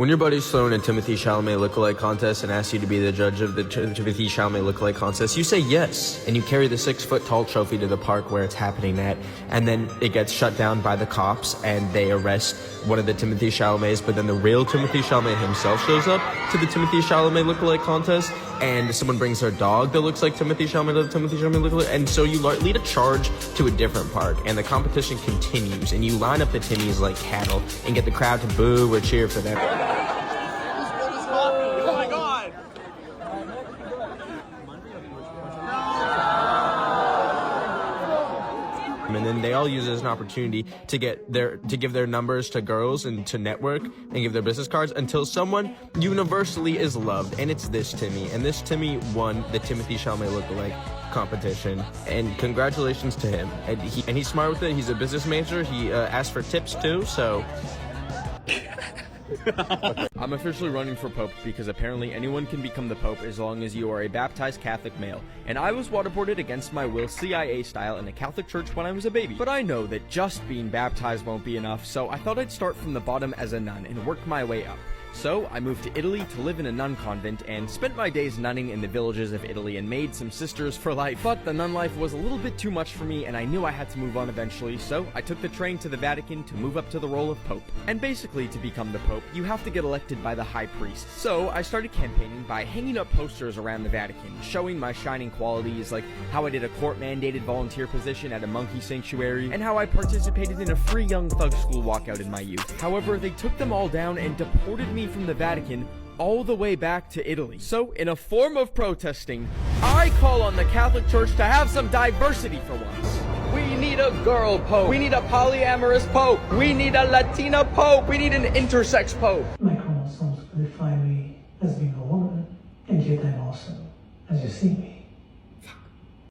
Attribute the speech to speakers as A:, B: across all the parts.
A: When your buddy's throwing a Timothy Chalamet lookalike contest and asks you to be the judge of the Timothy Chalamet lookalike contest, you say yes, and you carry the 6-foot-tall trophy to the park where it's happening at, and then it gets shut down by the cops, and they arrest one of the Timothy Chalamets, but then the real Timothy Chalamet himself shows up to the Timothy Chalamet lookalike contest, and someone brings their dog that looks like Timothy Chalamet to the Timothy Chalamet lookalike, and so you lead a charge to a different park, and the competition continues, and you line up the Timmies like cattle, and get the crowd to boo or cheer for them.
B: Oh my God!
A: And then they all use it as an opportunity to give their numbers to girls and to network and give their business cards until someone universally is loved, and it's this Timmy. And this Timmy won the Timothy Chalamet lookalike competition, and congratulations to him. And he's smart with it. He's a business major. He asked for tips too, so. I'm officially running for Pope because apparently anyone can become the Pope as long as you are a baptized Catholic male. And I was waterboarded against my will CIA style in a Catholic church when I was a baby. But I know that just being baptized won't be enough, so I thought I'd start from the bottom as a nun and work my way up. So I moved to Italy to live in a nun convent and spent my days nunning in the villages of Italy and made some sisters for life. But the nun life was a little bit too much for me and I knew I had to move on eventually, so I took the train to the Vatican to move up to the role of Pope. And basically, to become the Pope, you have to get elected by the High Priest. So I started campaigning by hanging up posters around the Vatican, showing my shining qualities, like how I did a court-mandated volunteer position at a monkey sanctuary, and how I participated in a free Young Thug School walkout in my youth. However, they took them all down and deported me from the Vatican all the way back to Italy. So, in a form of protesting, I call on the Catholic Church to have some diversity for once. We need a girl pope. We need a polyamorous pope. We need a Latina pope. We need an intersex pope.
C: My chromosomes define me as being a woman, and yet I'm also as you see me.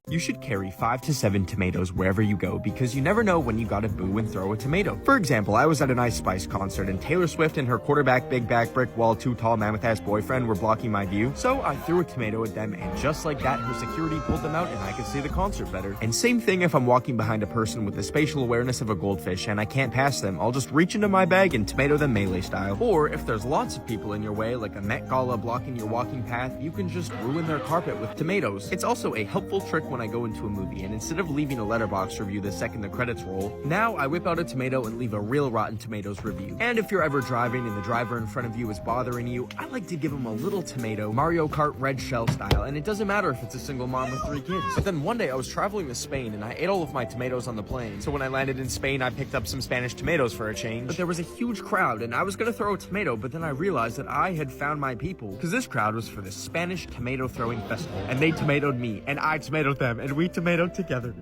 A: You should carry 5 to 7 tomatoes wherever you go because you never know when you gotta boo and throw a tomato. For example, I was at an Ice Spice concert and Taylor Swift and her quarterback, big back, brick wall, too tall, mammoth-ass boyfriend were blocking my view. So I threw a tomato at them, and just like that, her security pulled them out and I could see the concert better. And same thing if I'm walking behind a person with the spatial awareness of a goldfish and I can't pass them, I'll just reach into my bag and tomato them melee style. Or if there's lots of people in your way, like a Met Gala blocking your walking path, you can just ruin their carpet with tomatoes. It's also a helpful trick when I go into a movie, and instead of leaving a letterbox review the second the credits roll, now I whip out a tomato and leave a real Rotten Tomatoes review. And if you're ever driving and the driver in front of you is bothering you, I like to give him a little tomato, Mario Kart red shell style, and it doesn't matter if it's a single mom with 3 kids. But then one day I was traveling to Spain and I ate all of my tomatoes on the plane, so when I landed in Spain I picked up some Spanish tomatoes for a change. But there was a huge crowd and I was gonna throw a tomato, but then I realized that I had found my people, because this crowd was for the Spanish Tomato Throwing Festival, and they tomatoed me, and I tomatoed them, and we tomatoed together.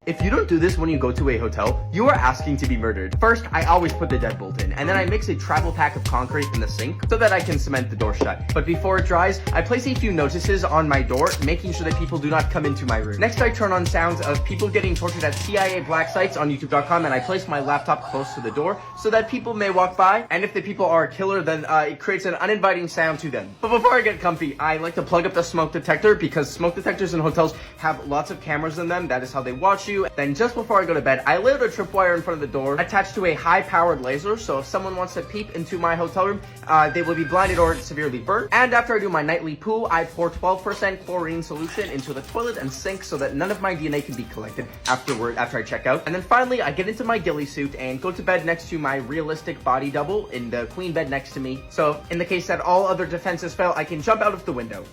D: If you don't do this when you go to a hotel, you are asking to be murdered. First, I always put the deadbolt in, and then I mix a travel pack of concrete in the sink so that I can cement the door shut. But before it dries, I place a few notices on my door, making sure that people do not come into my room. Next, I turn on sounds of people getting tortured at CIA black sites on YouTube.com, and I place my laptop close to the door so that people may walk by, and if the people are a killer, then it creates an uninviting sound to them. But before I get comfy, I like to plug up the smoke detector, because smoke detectors in hotels have lots of cameras in them. That is how they watch you. Then just before I go to bed, I lay out a tripwire in front of the door attached to a high-powered laser, so if someone wants to peep into my hotel room, they will be blinded or severely burnt. And after I do my nightly poo, I pour 12% chlorine solution into the toilet and sink so that none of my DNA can be collected after I check out. And then finally, I get into my ghillie suit and go to bed next to my realistic body double in the queen bed next to me. So in the case that all other defenses fail, I can jump out of the window.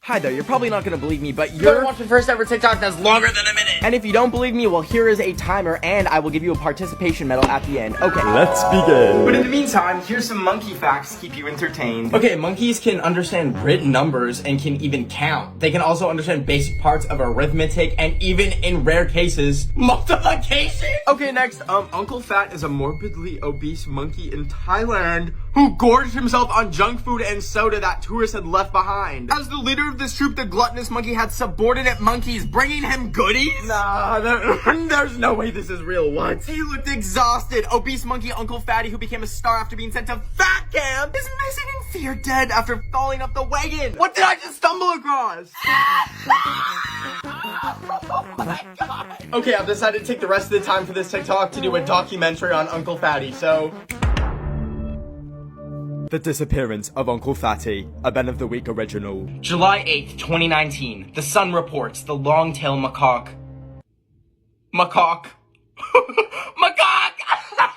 D: Hi there, you're probably not gonna believe me, but you're watching the first ever TikTok that's longer than a minute. And if you don't believe me, well, here is a timer, and I will give you a participation medal at the end. Okay, let's begin. But in the meantime, here's some monkey facts to keep you entertained. Okay, monkeys can understand written numbers and can even count. They can also understand basic parts of arithmetic and even, in rare cases, multiplication. Okay, next, Uncle Fat is a morbidly obese monkey in Thailand who gorged himself on junk food and soda that tourists had left behind. As the leader of this troop, the gluttonous monkey had subordinate monkeys bringing him goodies? Nah, there's no way this is real. What? He looked exhausted. Obese monkey Uncle Fatty, who became a star after being sent to fat camp, is missing in fear dead after falling off the wagon. What did I just stumble across? Okay, I've decided to take the rest of the time for this TikTok to do a documentary on Uncle Fatty, so...
A: The Disappearance of Uncle Fatty, a Ben of the Week original.
D: July 8th, 2019. The Sun reports the long-tailed macaque.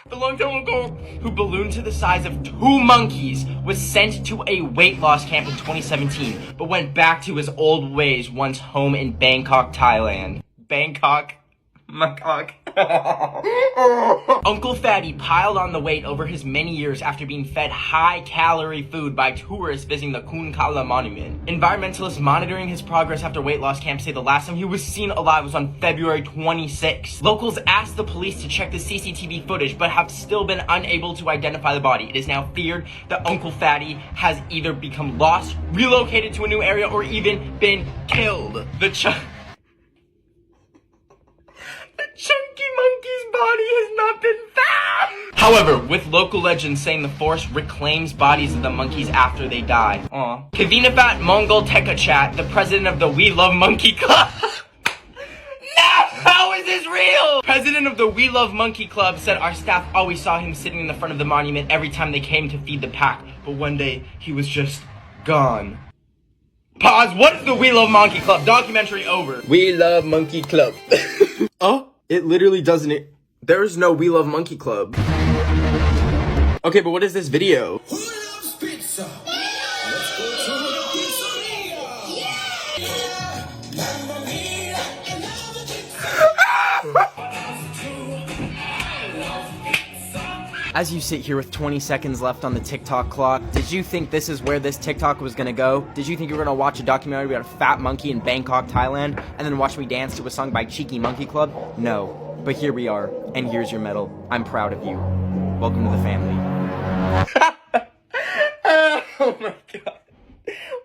D: The long-tailed macaque, who ballooned to the size of 2 monkeys, was sent to a weight loss camp in 2017, but went back to his old ways once home in Bangkok, Thailand. Bangkok. Macaque. Uncle Fatty piled on the weight over his many years after being fed high-calorie food by tourists visiting the Kun Kala monument. Environmentalists monitoring his progress after weight loss camp say the last time he was seen alive was on February 26. Locals asked the police to check the CCTV footage, but have still been unable to identify the body. It is now feared that Uncle Fatty has either become lost, relocated to a new area, or even been killed. The chunky monkey's body has not been found. However, with local legends saying the forest reclaims bodies of the monkeys after they die. Aw. Kavinafat Mongol Tekachat, the president of the We Love Monkey Club. No! How is this real? President of the We Love Monkey Club said our staff always saw him sitting in the front of the monument every time they came to feed the pack, but one day he was just gone. Pause. What is the We Love Monkey Club? Documentary over. We Love Monkey Club. Oh? It literally doesn't. There's no We Love Monkey Club. Okay, but what is this video?
B: Who loves pizza? Let's go to the pizzeria. Yeah. Mamma mia, I love pizza.
D: As you sit here with 20 seconds left on the TikTok clock, did you think this is where this TikTok was gonna go? Did you think you were gonna watch a documentary about a fat monkey in Bangkok, Thailand, and then watch me dance to a song by Cheeky Monkey Club? No. But here we are, and here's your medal. I'm proud of you. Welcome to the family. Oh my god.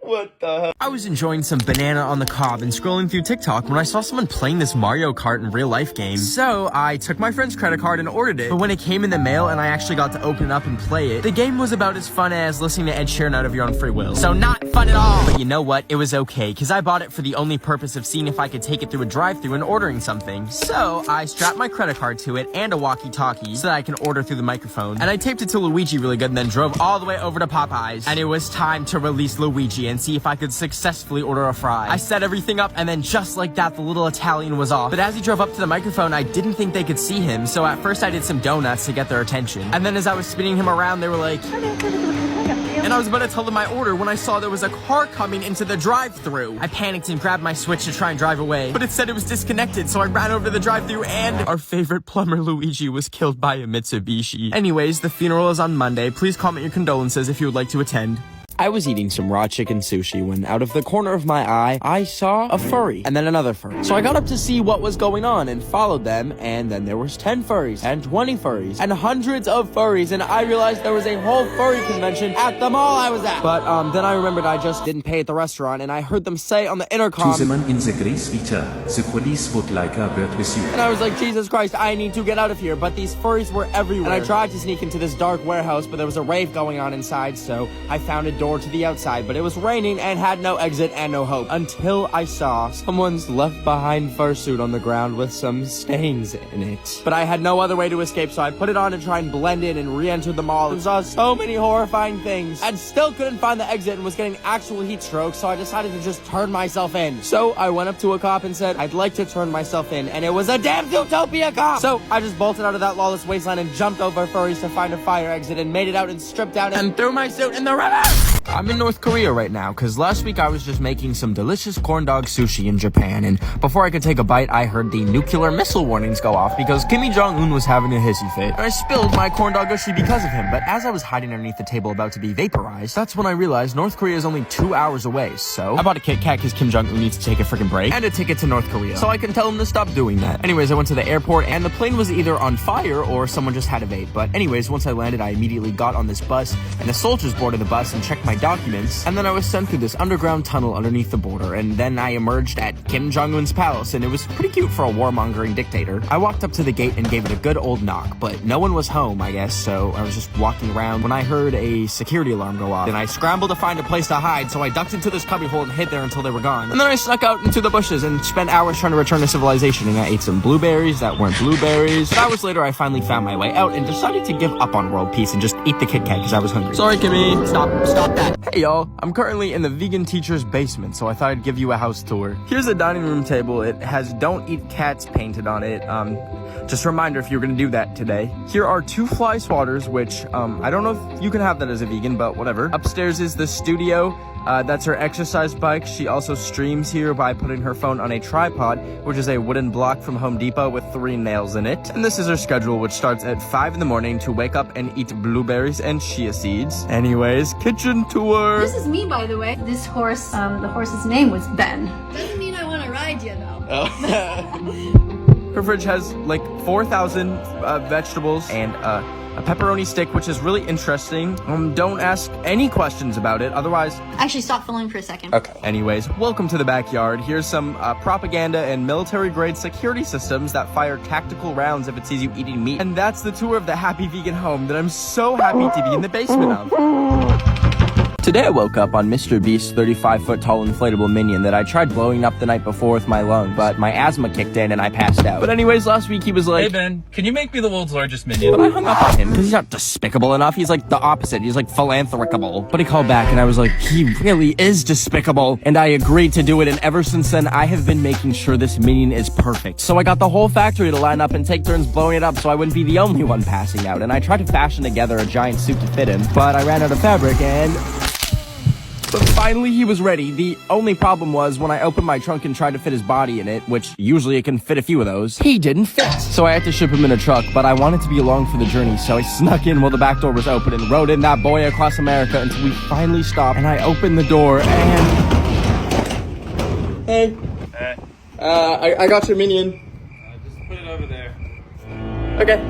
D: What the hell?
A: I was enjoying some banana on the cob and scrolling through TikTok when I saw someone playing this Mario Kart in real life game. So I took my friend's credit card and ordered it. But when it came in the mail and I actually got to open it up and play it, the game was about as fun as listening to Ed Sheeran out of your own free will. So not fun at all. But you know what? It was okay, because I bought it for the only purpose of seeing if I could take it through a drive-thru and ordering something. So I strapped my credit card to it and a walkie-talkie so that I can order through the microphone. And I taped it to Luigi really good and then drove all the way over to Popeyes. And it was time to release Luigi and see if I could successfully order a fry. I set everything up, and then just like that, the little Italian was off. But as he drove up to the microphone, I didn't think they could see him, so at first I did some donuts to get their attention. And then as I was spinning him around, they were like... And I was about to tell them my order when I saw there was a car coming into the drive-thru. I panicked and grabbed my Switch to try and drive away, but it said it was disconnected, so I ran over to the drive-thru, and our favorite plumber Luigi was killed by a Mitsubishi. Anyways, the funeral is on Monday. Please comment your condolences if you would like to attend. I was eating some raw chicken sushi when out of the corner of my eye, I saw a furry and then another furry. So I got up to see what was going on and followed them, and then there was 10 furries and 20 furries and hundreds of furries, and I realized there was a whole furry convention at the mall I was at. But then I remembered I just didn't pay at the restaurant, and I heard them say on the intercom, and I was like, Jesus Christ, I need to get out of here. But these furries were everywhere, and I tried to sneak into this dark warehouse, but there was a rave going on inside, so I found a door to the outside, but it was raining and had no exit and no hope, until I saw someone's left behind fursuit on the ground with some stains in it. But I had no other way to escape, so I put it on to try and blend in and re-enter the mall and saw so many horrifying things and still couldn't find the exit and was getting actual heat stroke, so I decided to just turn myself in. So I went up to a cop and said, I'd like to turn myself in, and it was a damn Zootopia cop! So I just bolted out of that lawless wasteland and jumped over furries to find a fire exit and made it out and stripped down and threw my suit in the river! I'm in North Korea right now, because last week I was just making some delicious corn dog sushi in Japan, and before I could take a bite, I heard the nuclear missile warnings go off because Kim Jong-un was having a hissy fit, and I spilled my corn dog sushi because of him. But as I was hiding underneath the table about to be vaporized, that's when I realized North Korea is only 2 hours away, so I bought a Kit Kat because Kim Jong-un needs to take a freaking break, and a ticket to North Korea, so I can tell him to stop doing that. Anyways, I went to the airport, and the plane was either on fire or someone just had a vape. But anyways, once I landed, I immediately got on this bus, and the soldiers boarded the bus and checked my my documents, and then I was sent through this underground tunnel underneath the border, and then I emerged at Kim Jong-un's palace, and it was pretty cute for a warmongering dictator. I walked up to the gate and gave it a good old knock, but no one was home, I guess, so I was just walking around when I heard a security alarm go off, and I scrambled to find a place to hide, so I ducked into this cubbyhole and hid there until they were gone. And then I snuck out into the bushes and spent hours trying to return to civilization, and I ate some blueberries that weren't blueberries. But hours later, I finally found my way out and decided to give up on world peace and just eat the Kit Kat because I was hungry. Sorry, Kimmy. Stop that. Hey, y'all. I'm currently in the vegan teacher's basement, so I thought I'd give you a house tour. Here's a dining room table. It has "Don't Eat Cats" painted on it. Just a reminder if you're gonna do that today. Here are 2 fly swatters, which, I don't know if you can have that as a vegan, but whatever. Upstairs is the studio. That's her exercise bike. She also streams here by putting her phone on a tripod, which is a wooden block from Home Depot with 3 nails in it. And this is her schedule, which starts at 5 in the morning to wake up and eat blueberries and chia seeds. Anyways, kitchen tour.
E: This is me, by the way. This horse, the horse's name was Ben. Doesn't mean I want to ride you, though.
A: Her fridge has like 4,000 vegetables and a pepperoni stick, which is really interesting. Don't ask any questions about it, otherwise...
E: Actually, stop filming for a second.
A: Okay. Anyways, welcome to the backyard. Here's some propaganda and military-grade security systems that fire tactical rounds if it sees you eating meat. And that's the tour of the happy vegan home that I'm so happy to be in the basement of. Today I woke up on Mr. Beast's 35-foot tall inflatable minion that I tried blowing up the night before with my lung, but my asthma kicked in and I passed out. But anyways, last week he was like,
F: "Hey Ben, can you make me the world's largest minion?"
A: But I hung up on him because he's not despicable enough. He's like the opposite. He's like philanthropicable. But he called back and I was like, he really is despicable. And I agreed to do it, and ever since then I have been making sure this minion is perfect. So I got the whole factory to line up and take turns blowing it up so I wouldn't be the only one passing out. And I tried to fashion together a giant suit to fit him, but I ran out of fabric and... But finally he was ready. The only problem was when I opened my trunk and tried to fit his body in it, which usually it can fit a few of those, he didn't fit. So I had to ship him in a truck, but I wanted to be along for the journey, so I snuck in while the back door was open and rode in that boy across America until we finally stopped, and I opened the door and... Hey.
F: Hey.
A: I got your minion.
F: Just put it over there.
A: Okay.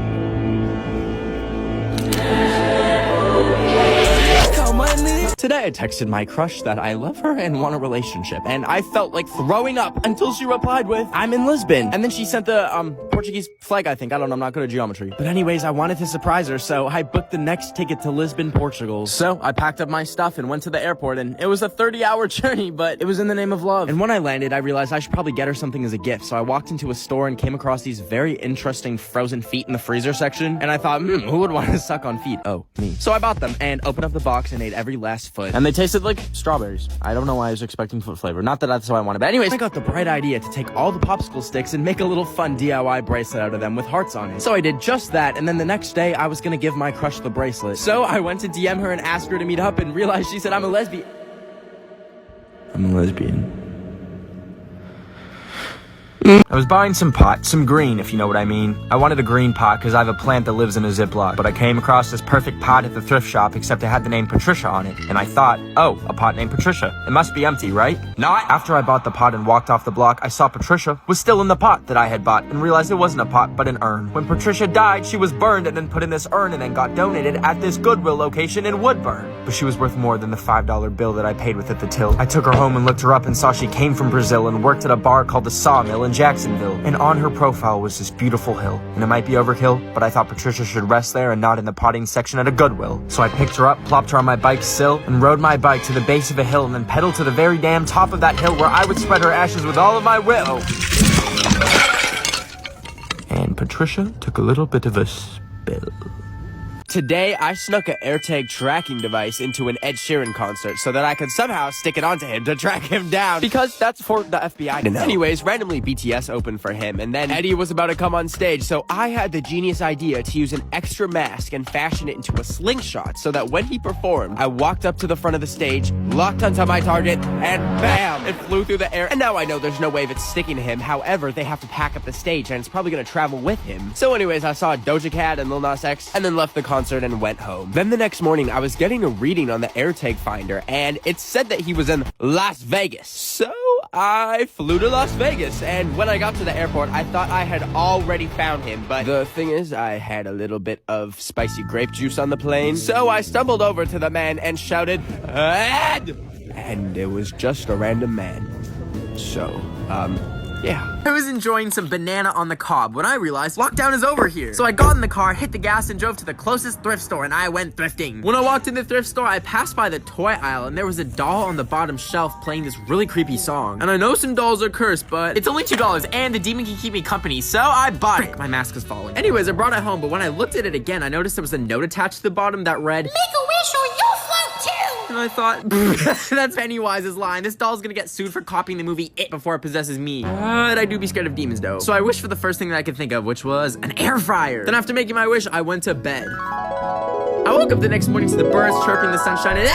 A: Today I texted my crush that I love her and want a relationship, and I felt like throwing up until she replied with, "I'm in Lisbon." And then she sent the Portuguese flag, I think. I don't know, I'm not good at geometry. But anyways, I wanted to surprise her, so I booked the next ticket to Lisbon, Portugal. So I packed up my stuff and went to the airport, and it was a 30-hour journey, but it was in the name of love. And when I landed, I realized I should probably get her something as a gift, so I walked into a store and came across these very interesting frozen feet in the freezer section, and I thought, who would want to suck on feet? Oh, me. So I bought them and opened up the box and ate every last foot, and they tasted like strawberries. I don't know why I was expecting foot flavor. Not that that's what I wanted, but anyways, I got the bright idea to take all the popsicle sticks and make a little fun DIY bracelet out of them with hearts on it. So I did just that, and then the next day I was gonna give my crush the bracelet. So I went to DM her and asked her to meet up, and realized she said I'm a lesbian. I'm a lesbian. I was buying some pot, some green, if you know what I mean. I wanted a green pot because I have a plant that lives in a Ziploc, but I came across this perfect pot at the thrift shop, except it had the name Patricia on it, and I thought, oh, a pot named Patricia. It must be empty, right? Not. After I bought the pot and walked off the block, I saw Patricia was still in the pot that I had bought, and realized it wasn't a pot, but an urn. When Patricia died, she was burned and then put in this urn and then got donated at this Goodwill location in Woodburn. But she was worth more than the $5 bill that I paid with at the till. I took her home and looked her up and saw she came from Brazil and worked at a bar called the Sawmill in Jacksonville. And on her profile was this beautiful hill. And it might be overkill, but I thought Patricia should rest there and not in the potting section at a Goodwill. So I picked her up, plopped her on my bike's sill, and rode my bike to the base of a hill and then pedaled to the very damn top of that hill where I would spread her ashes with all of my will. And Patricia took a little bit of a spill. Today, I snuck an AirTag tracking device into an Ed Sheeran concert so that I could somehow stick it onto him to track him down, because that's for the FBI to know. Anyways, randomly BTS opened for him, and then Eddie was about to come on stage, so I had the genius idea to use an extra mask and fashion it into a slingshot so that when he performed, I walked up to the front of the stage, locked onto my target, and bam! It flew through the air. And now I know there's no way of it sticking to him. However, they have to pack up the stage, and it's probably gonna travel with him. So anyways, I saw Doja Cat and Lil Nas X, and then left the concert
G: concert and went home. Then the next morning, I was getting a reading on the AirTag finder, and it said that he was in Las Vegas. So I flew to Las Vegas, and when I got to the airport, I thought I had already found him, but the thing is, I had a little bit of spicy grape juice on the plane, so I stumbled over to the man and shouted, "Ed!" And it was just a random man. So, yeah.
D: I was enjoying some banana on the cob when I realized lockdown is over here. So I got in the car, hit the gas, and drove to the closest thrift store, and I went thrifting. When I walked in the thrift store, I passed by the toy aisle, and there was a doll on the bottom shelf playing this really creepy song. And I know some dolls are cursed, but it's only $2, and the demon can keep me company, so I bought it. My mask is falling. Anyways, I brought it home, but when I looked at it again, I noticed there was a note attached to the bottom that read, "Make a wish or you'll float too!" And I thought, that's Pennywise's line. This doll's gonna get sued for copying the movie It before it possesses me. But I do be scared of demons though. So I wished for the first thing that I could think of, which was an air fryer. Then after making my wish, I went to bed. I woke up the next morning to the birds chirping, the sunshine, and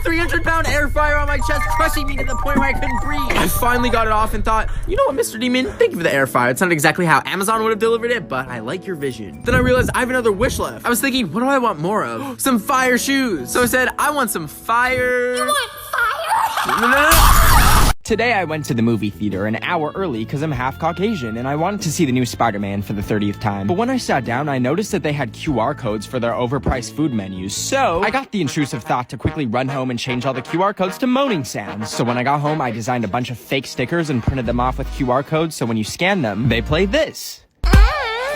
D: 300-pound air fryer on my chest, crushing me to the point where I couldn't breathe. I finally got it off and thought, you know what, Mr. Demon? Thank you for the air fryer. It's not exactly how Amazon would have delivered it, but I like your vision. Then I realized I have another wish left. I was thinking, what do I want more of? Some fire shoes. So I said, I want some fire. You want fire? No.
A: Today I went to the movie theater an hour early because I'm half Caucasian and I wanted to see the new Spider-Man for the 30th time. But when I sat down, I noticed that they had QR codes for their overpriced food menus. So I got the intrusive thought to quickly run home and change all the QR codes to moaning sounds. So when I got home, I designed a bunch of fake stickers and printed them off with QR codes so when you scan them, they play this.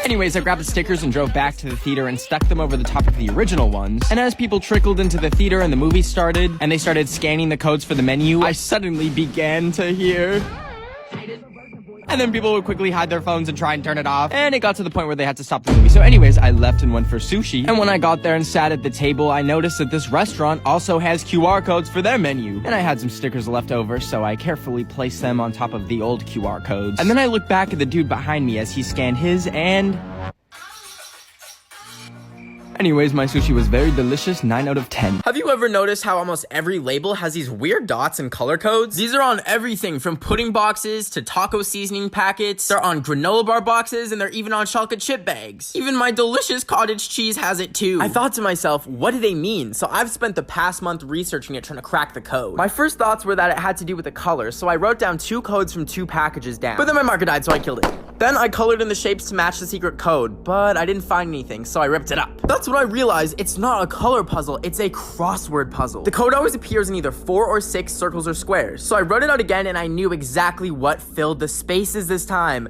A: Anyways, I grabbed the stickers and drove back to the theater and stuck them over the top of the original ones. And as people trickled into the theater and the movie started, and they started scanning the codes for the menu, I suddenly began to hear... And then people would quickly hide their phones and try and turn it off. And it got to the point where they had to stop the movie. So anyways, I left and went for sushi. And when I got there and sat at the table, I noticed that this restaurant also has QR codes for their menu. And I had some stickers left over, so I carefully placed them on top of the old QR codes. And then I looked back at the dude behind me as he scanned his, and... Anyways, my sushi was very delicious, 9 out of 10.
D: Have you ever noticed how almost every label has these weird dots and color codes? These are on everything from pudding boxes to taco seasoning packets. They're on granola bar boxes, and they're even on chocolate chip bags. Even my delicious cottage cheese has it too. I thought to myself, what do they mean? So I've spent the past month researching it, trying to crack the code. My first thoughts were that it had to do with the color, so I wrote down 2 codes from 2 packages down. But then my marker died, so I killed it. Then I colored in the shapes to match the secret code, but I didn't find anything, so I ripped it up. That's when I realized it's not a color puzzle, it's a crossword puzzle. The code always appears in either 4 or 6 circles or squares. So I wrote it out again and I knew exactly what filled the spaces this time.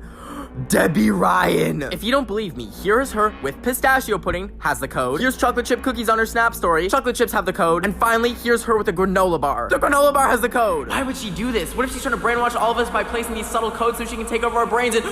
D: Debbie Ryan. If you don't believe me, here's her with pistachio pudding, has the code. Here's chocolate chip cookies on her Snap story. Chocolate chips have the code. And finally, here's her with a granola bar. The granola bar has the code. Why would she do this? What if she's trying to brainwash all of us by placing these subtle codes so she can take over our brains and...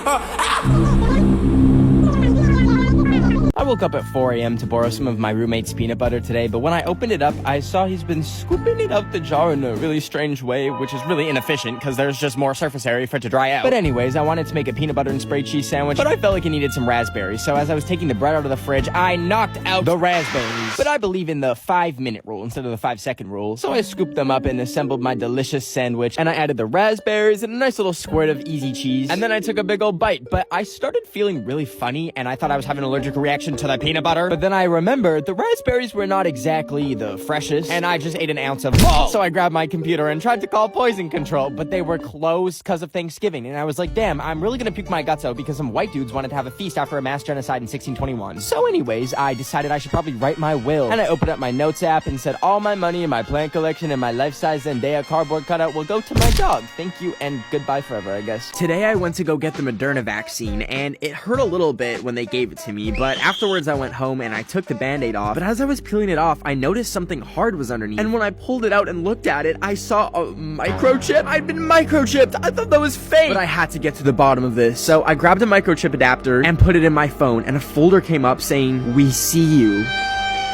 A: I woke up at 4 a.m. to borrow some of my roommate's peanut butter today, but when I opened it up, I saw he's been scooping it out the jar in a really strange way, which is really inefficient because there's just more surface area for it to dry out. But anyways, I wanted to make a peanut butter and spray cheese sandwich, but I felt like it needed some raspberries, so as I was taking the bread out of the fridge, I knocked out the raspberries. But I believe in the 5-minute rule instead of the 5-second rule, so I scooped them up and assembled my delicious sandwich, and I added the raspberries and a nice little squirt of easy cheese, and then I took a big old bite, but I started feeling really funny, and I thought I was having an allergic reaction to the peanut butter. But then I remembered the raspberries were not exactly the freshest, and I just ate an ounce of both. So I grabbed my computer and tried to call poison control, but they were closed because of Thanksgiving. And I was like, damn, I'm really gonna puke my guts out because some white dudes wanted to have a feast after a mass genocide in 1621. So anyways, I decided I should probably write my will. And I opened up my notes app and said all my money in my plant collection and my life-size Zendaya cardboard cutout will go to my dog. Thank you and goodbye forever, I guess. Today I went to go get the Moderna vaccine, and it hurt a little bit when they gave it to me, but afterwards I went home and I took the band-aid off, but as I was peeling it off, I noticed something hard was underneath, and when I pulled it out and looked at it, I saw a microchip. I'd been microchipped. I thought that was fake, but I had to get to the bottom of this, so I grabbed a microchip adapter and put it in my phone, and a folder came up saying, "We see you."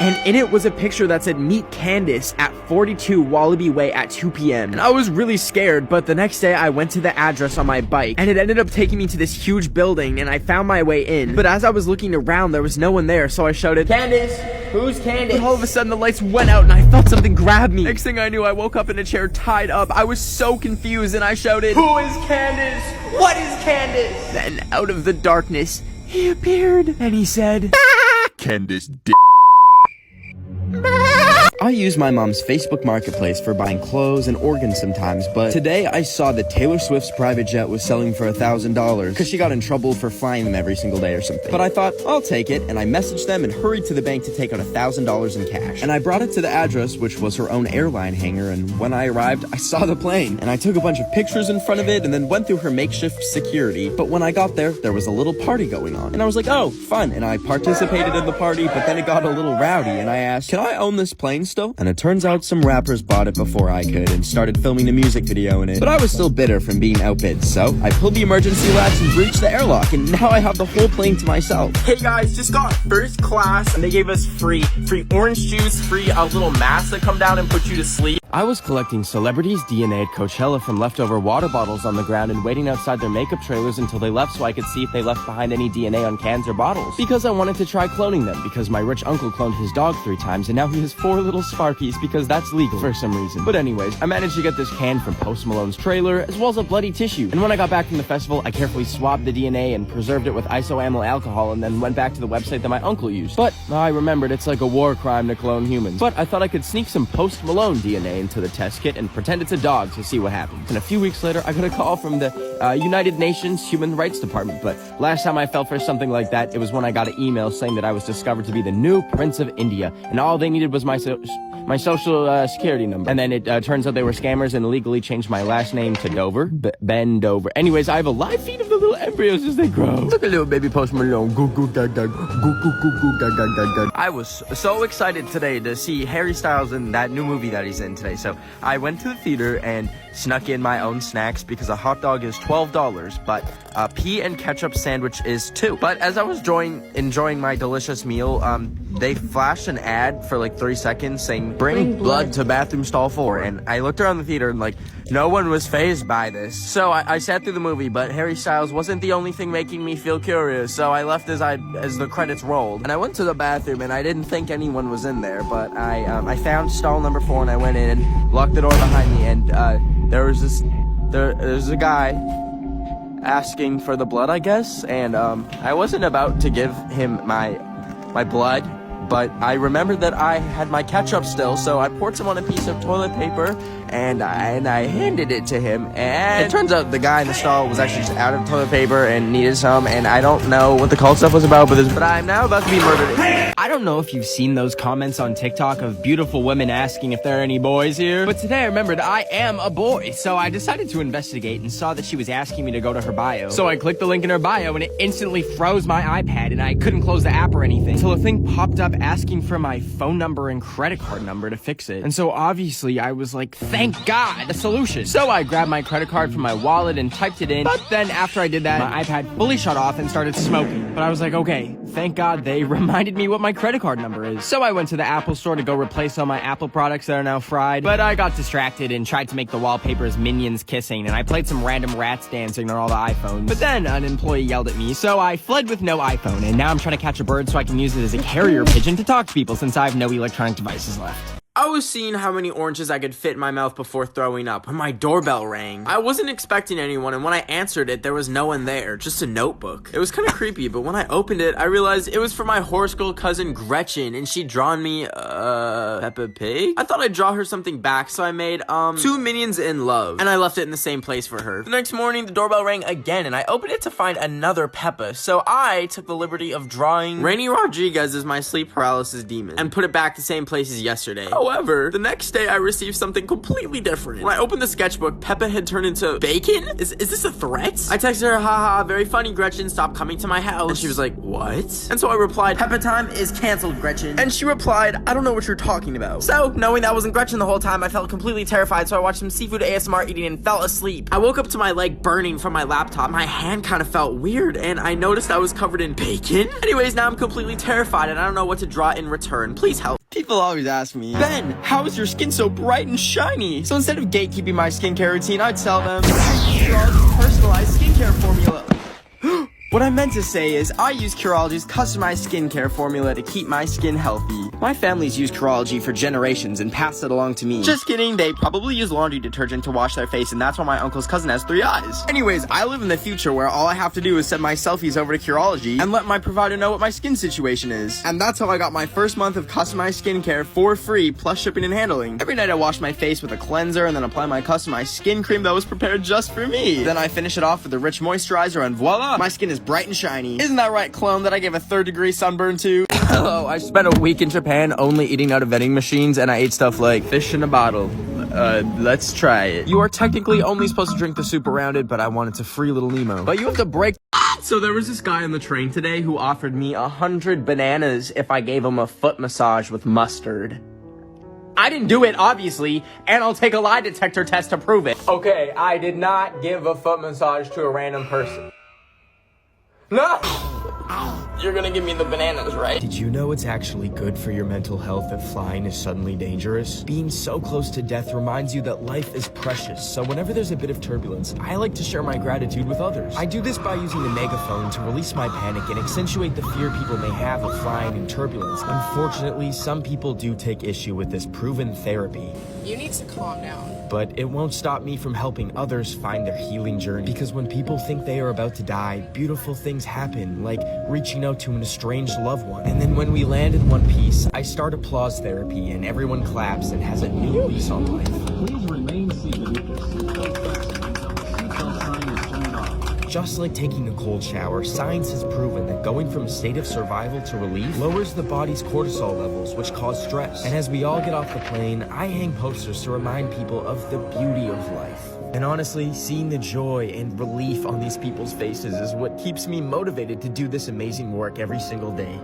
A: And in it was a picture that said, "Meet Candace at 42 Wallaby Way at 2 p.m. And I was really scared, but the next day I went to the address on my bike, and it ended up taking me to this huge building, and I found my way in. But as I was looking around, there was no one there, so I shouted, "Candace, who's Candace?" But all of a sudden the lights went out, and I felt something grab me. Next thing I knew, I woke up in a chair tied up. I was so confused, and I shouted, "Who is Candace? What is Candace?" Then out of the darkness, he appeared, and he said,
H: Candace
A: I use my mom's Facebook Marketplace for buying clothes and organs sometimes, but today I saw that Taylor Swift's private jet was selling for $1,000 because she got in trouble for flying them every single day or something. But I thought, I'll take it, and I messaged them and hurried to the bank to take out $1,000 in cash. And I brought it to the address, which was her own airline hangar, and when I arrived, I saw the plane, and I took a bunch of pictures in front of it and then went through her makeshift security. But when I got there was a little party going on, and I was like, oh, fun, and I participated in the party, but then it got a little rowdy, and I asked, can I own this plane still? And it turns out some rappers bought it before I could and started filming a music video in it. But I was still bitter from being outbid, so I pulled the emergency latch and breached the airlock, and now I have the whole plane to myself.
G: Hey guys, just got first class, and they gave us free orange juice, free little masks that come down and put you to sleep. I was collecting celebrities' DNA at Coachella from leftover water bottles on the ground and waiting outside their makeup trailers until they left so I could see if they left behind any DNA on cans or bottles. Because I wanted to try cloning them, because my rich uncle cloned his dog 3 times and now he has 4 little Sparkies because that's legal for some reason. But anyways, I managed to get this can from Post Malone's trailer as well as a bloody tissue. And when I got back from the festival, I carefully swabbed the DNA and preserved it with isoamyl alcohol and then went back to the website that my uncle used. But I remembered it's like a war crime to clone humans. But I thought I could sneak some Post Malone DNA into the test kit and pretend it's a dog to see what happens. And a few weeks later, I got a call from the United Nations Human Rights Department. But last time I fell for something like that, it was when I got an email saying that I was discovered to be the new Prince of India, and all they needed was my social security number. And then it turns out they were scammers and illegally changed my last name to Dover. Ben Dover. Anyways, I have a live feed of the little embryos as they grow. Look at little baby Post Malone. Goo goo gaga. Goo goo goo goo gaga gaga. I was so excited today to see Harry Styles in that new movie that he's in today. So I went to the theater and snuck in my own snacks because a hot dog is $12, but a pea and ketchup sandwich is $2. But as I was enjoying my delicious meal, they flashed an ad for like 3 seconds saying, bring blood to bathroom stall 4. And I looked around the theater and like, no one was fazed by this. So I sat through the movie, but Harry Styles wasn't the only thing making me feel curious. So I left as the credits rolled. And I went to the bathroom and I didn't think anyone was in there, but I found stall number 4 and I went in and locked the door behind me, and there was a guy asking for the blood, I guess, and I wasn't about to give him my blood, but I remembered that I had my ketchup still, so I poured some on a piece of toilet paper and I handed it to him, and it turns out the guy in the stall was actually just out of toilet paper and needed some, and I don't know what the cult stuff was about, but I'm now about to be murdered. I don't know if you've seen those comments on TikTok of beautiful women asking if there are any boys here, but today I remembered I am a boy, so I decided to investigate and saw that she was asking me to go to her bio. So I clicked the link in her bio and it instantly froze my iPad and I couldn't close the app or anything until a thing popped up asking for my phone number and credit card number to fix it. And so obviously I was like, thank God, a solution. So I grabbed my credit card from my wallet and typed it in, but then after I did that, my iPad fully shut off and started smoking. But I was like, okay, thank God they reminded me what my credit card number is. So I went to the Apple store to go replace all my Apple products that are now fried, but I got distracted and tried to make the wallpapers minions kissing, and I played some random rats dancing on all the iPhones. But then an employee yelled at me, so I fled with no iPhone, and now I'm trying to catch a bird so I can use it as a carrier pigeon to talk to people since I have no electronic devices left. I was seeing how many oranges I could fit in my mouth before throwing up when my doorbell rang. I wasn't expecting anyone, and when I answered it, there was no one there, just a notebook. It was kind of creepy, but when I opened it, I realized it was for my horse girl cousin Gretchen, and she'd drawn me, Peppa Pig? I thought I'd draw her something back, so I made, 2 minions in love, and I left it in the same place for her. The next morning, the doorbell rang again, and I opened it to find another Peppa, so I took the liberty of drawing Rainy Rodriguez as my sleep paralysis demon, and put it back the same place as yesterday. However, the next day I received something completely different. When I opened the sketchbook, Peppa had turned into bacon? Is this a threat? I texted her, haha, very funny, Gretchen, stop coming to my house. And she was like, what? And so I replied, Peppa time is canceled, Gretchen. And she replied, I don't know what you're talking about. So, knowing that wasn't Gretchen the whole time, I felt completely terrified, so I watched some seafood ASMR eating and fell asleep. I woke up to my leg burning from my laptop. My hand kind of felt weird, and I noticed I was covered in bacon. Anyways, now I'm completely terrified, and I don't know what to draw in return. Please help. People always ask me, Ben, how is your skin so bright and shiny? So instead of gatekeeping my skincare routine, I'd tell them, personalized skincare formula. What I meant to say is, I use Curology's customized skincare formula to keep my skin healthy. My family's used Curology for generations and passed it along to me. Just kidding, they probably use laundry detergent to wash their face, and that's why my uncle's cousin has 3 eyes. Anyways, I live in the future where all I have to do is send my selfies over to Curology and let my provider know what my skin situation is. And that's how I got my first month of customized skincare for free, plus shipping and handling. Every night I wash my face with a cleanser and then apply my customized skin cream that was prepared just for me. Then I finish it off with a rich moisturizer and voila, my skin is bright and shiny. Isn't that right, clone, that I gave a 3rd-degree sunburn to? Hello, I spent a week in Japan only eating out of vending machines, and I ate stuff like fish in a bottle. Let's try it. You are technically only supposed to drink the soup around it, but I wanted to free little Nemo. But you have to break. So there was this guy on the train today who offered me 100 bananas if I gave him a foot massage with mustard. I didn't do it, obviously, and I'll take a lie detector test to prove it. Okay, I did not give a foot massage to a random person. No! You're gonna give me the bananas, right?
A: Did you know it's actually good for your mental health that flying is suddenly dangerous? Being so close to death reminds you that life is precious, so whenever there's a bit of turbulence, I like to share my gratitude with others. I do this by using a megaphone to release my panic and accentuate the fear people may have of flying in turbulence. Unfortunately, some people do take issue with this proven therapy.
H: You need to calm down.
A: But it won't stop me from helping others find their healing journey. Because when people think they are about to die, beautiful things happen, like reaching out to an estranged loved one. And then when we land in one piece, I start applause therapy and everyone claps and has a new lease on life.
I: Please remain seated with your seatbelt fastened until the seatbelt sign is turned off.
A: Just like taking a cold shower, science has proven that going from a state of survival to relief lowers the body's cortisol levels, which cause stress. And as we all get off the plane, I hang posters to remind people of the beauty of life. And honestly, seeing the joy and relief on these people's faces is what keeps me motivated to do this amazing work every single day.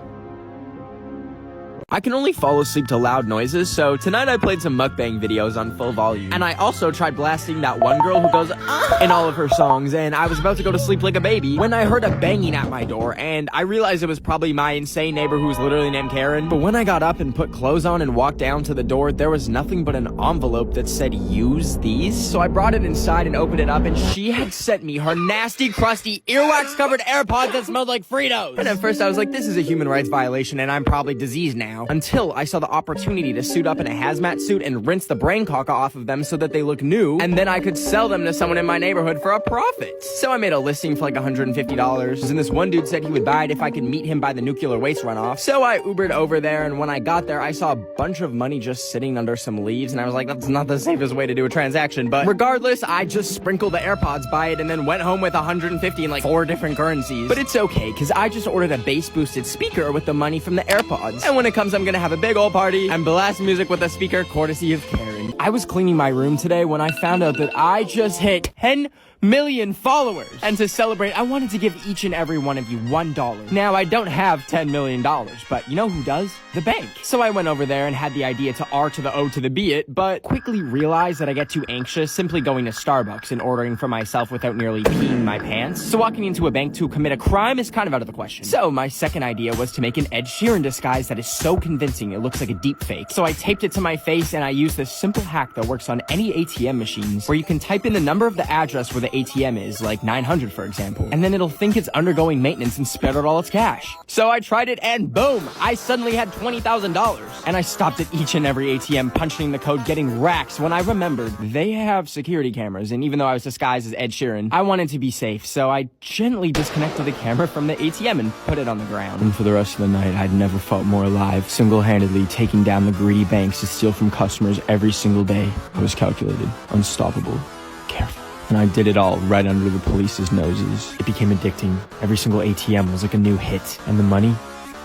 G: I can only fall asleep to loud noises, so tonight I played some mukbang videos on full volume. And I also tried blasting that one girl who goes in all of her songs, and I was about to go to sleep like a baby when I heard a banging at my door, and I realized it was probably my insane neighbor who was literally named Karen. But when I got up and put clothes on and walked down to the door, there was nothing but an envelope that said, "Use these." So I brought it inside and opened it up, and she had sent me her nasty, crusty, earwax-covered AirPods that smelled like Fritos. And at first I was like, this is a human rights violation, and I'm probably diseased now. Until I saw the opportunity to suit up in a hazmat suit and rinse the brain caca off of them so that they look new, and then I could sell them to someone in my neighborhood for a profit. So I made a listing for like $150, and this one dude said he would buy it if I could meet him by the nuclear waste runoff. So I Ubered over there, and when I got there, I saw a bunch of money just sitting under some leaves, and I was like, that's not the safest way to do a transaction. But regardless, I just sprinkled the AirPods by it and then went home with $150 in like 4 different currencies. But it's okay, because I just ordered a bass-boosted speaker with the money from the AirPods. And when it comes, I'm gonna have a big old party and blast music with a speaker courtesy of Karen. I was cleaning my room today when I found out that I just hit 10 million followers. And to celebrate, I wanted to give each and every one of you $1. Now, I don't have $10 million, but you know who does? The bank. So I went over there and had the idea to R to the O to the B it, but quickly realized that I get too anxious simply going to Starbucks and ordering for myself without nearly peeing my pants. So walking into a bank to commit a crime is kind of out of the question. So my second idea was to make an Ed Sheeran disguise that is so convincing it looks like a deep fake. So I taped it to my face and I used this simple hack that works on any ATM machines where you can type in the number of the address where the ATM is, like 900 for example, and then it'll think it's undergoing maintenance and spit out all its cash. So I tried it and boom, I suddenly had $20,000. And I stopped at each and every ATM punching the code getting racks when I remembered they have security cameras, and even though I was disguised as Ed Sheeran, I wanted to be safe, so I gently disconnected the camera from the ATM and put it on the ground. And for the rest of the night, I'd never felt more alive, single-handedly taking down the greedy banks to steal from customers every single day. I was calculated, unstoppable, careful. And I did it all right under the police's noses. It became addicting. Every single ATM was like a new hit. And the money?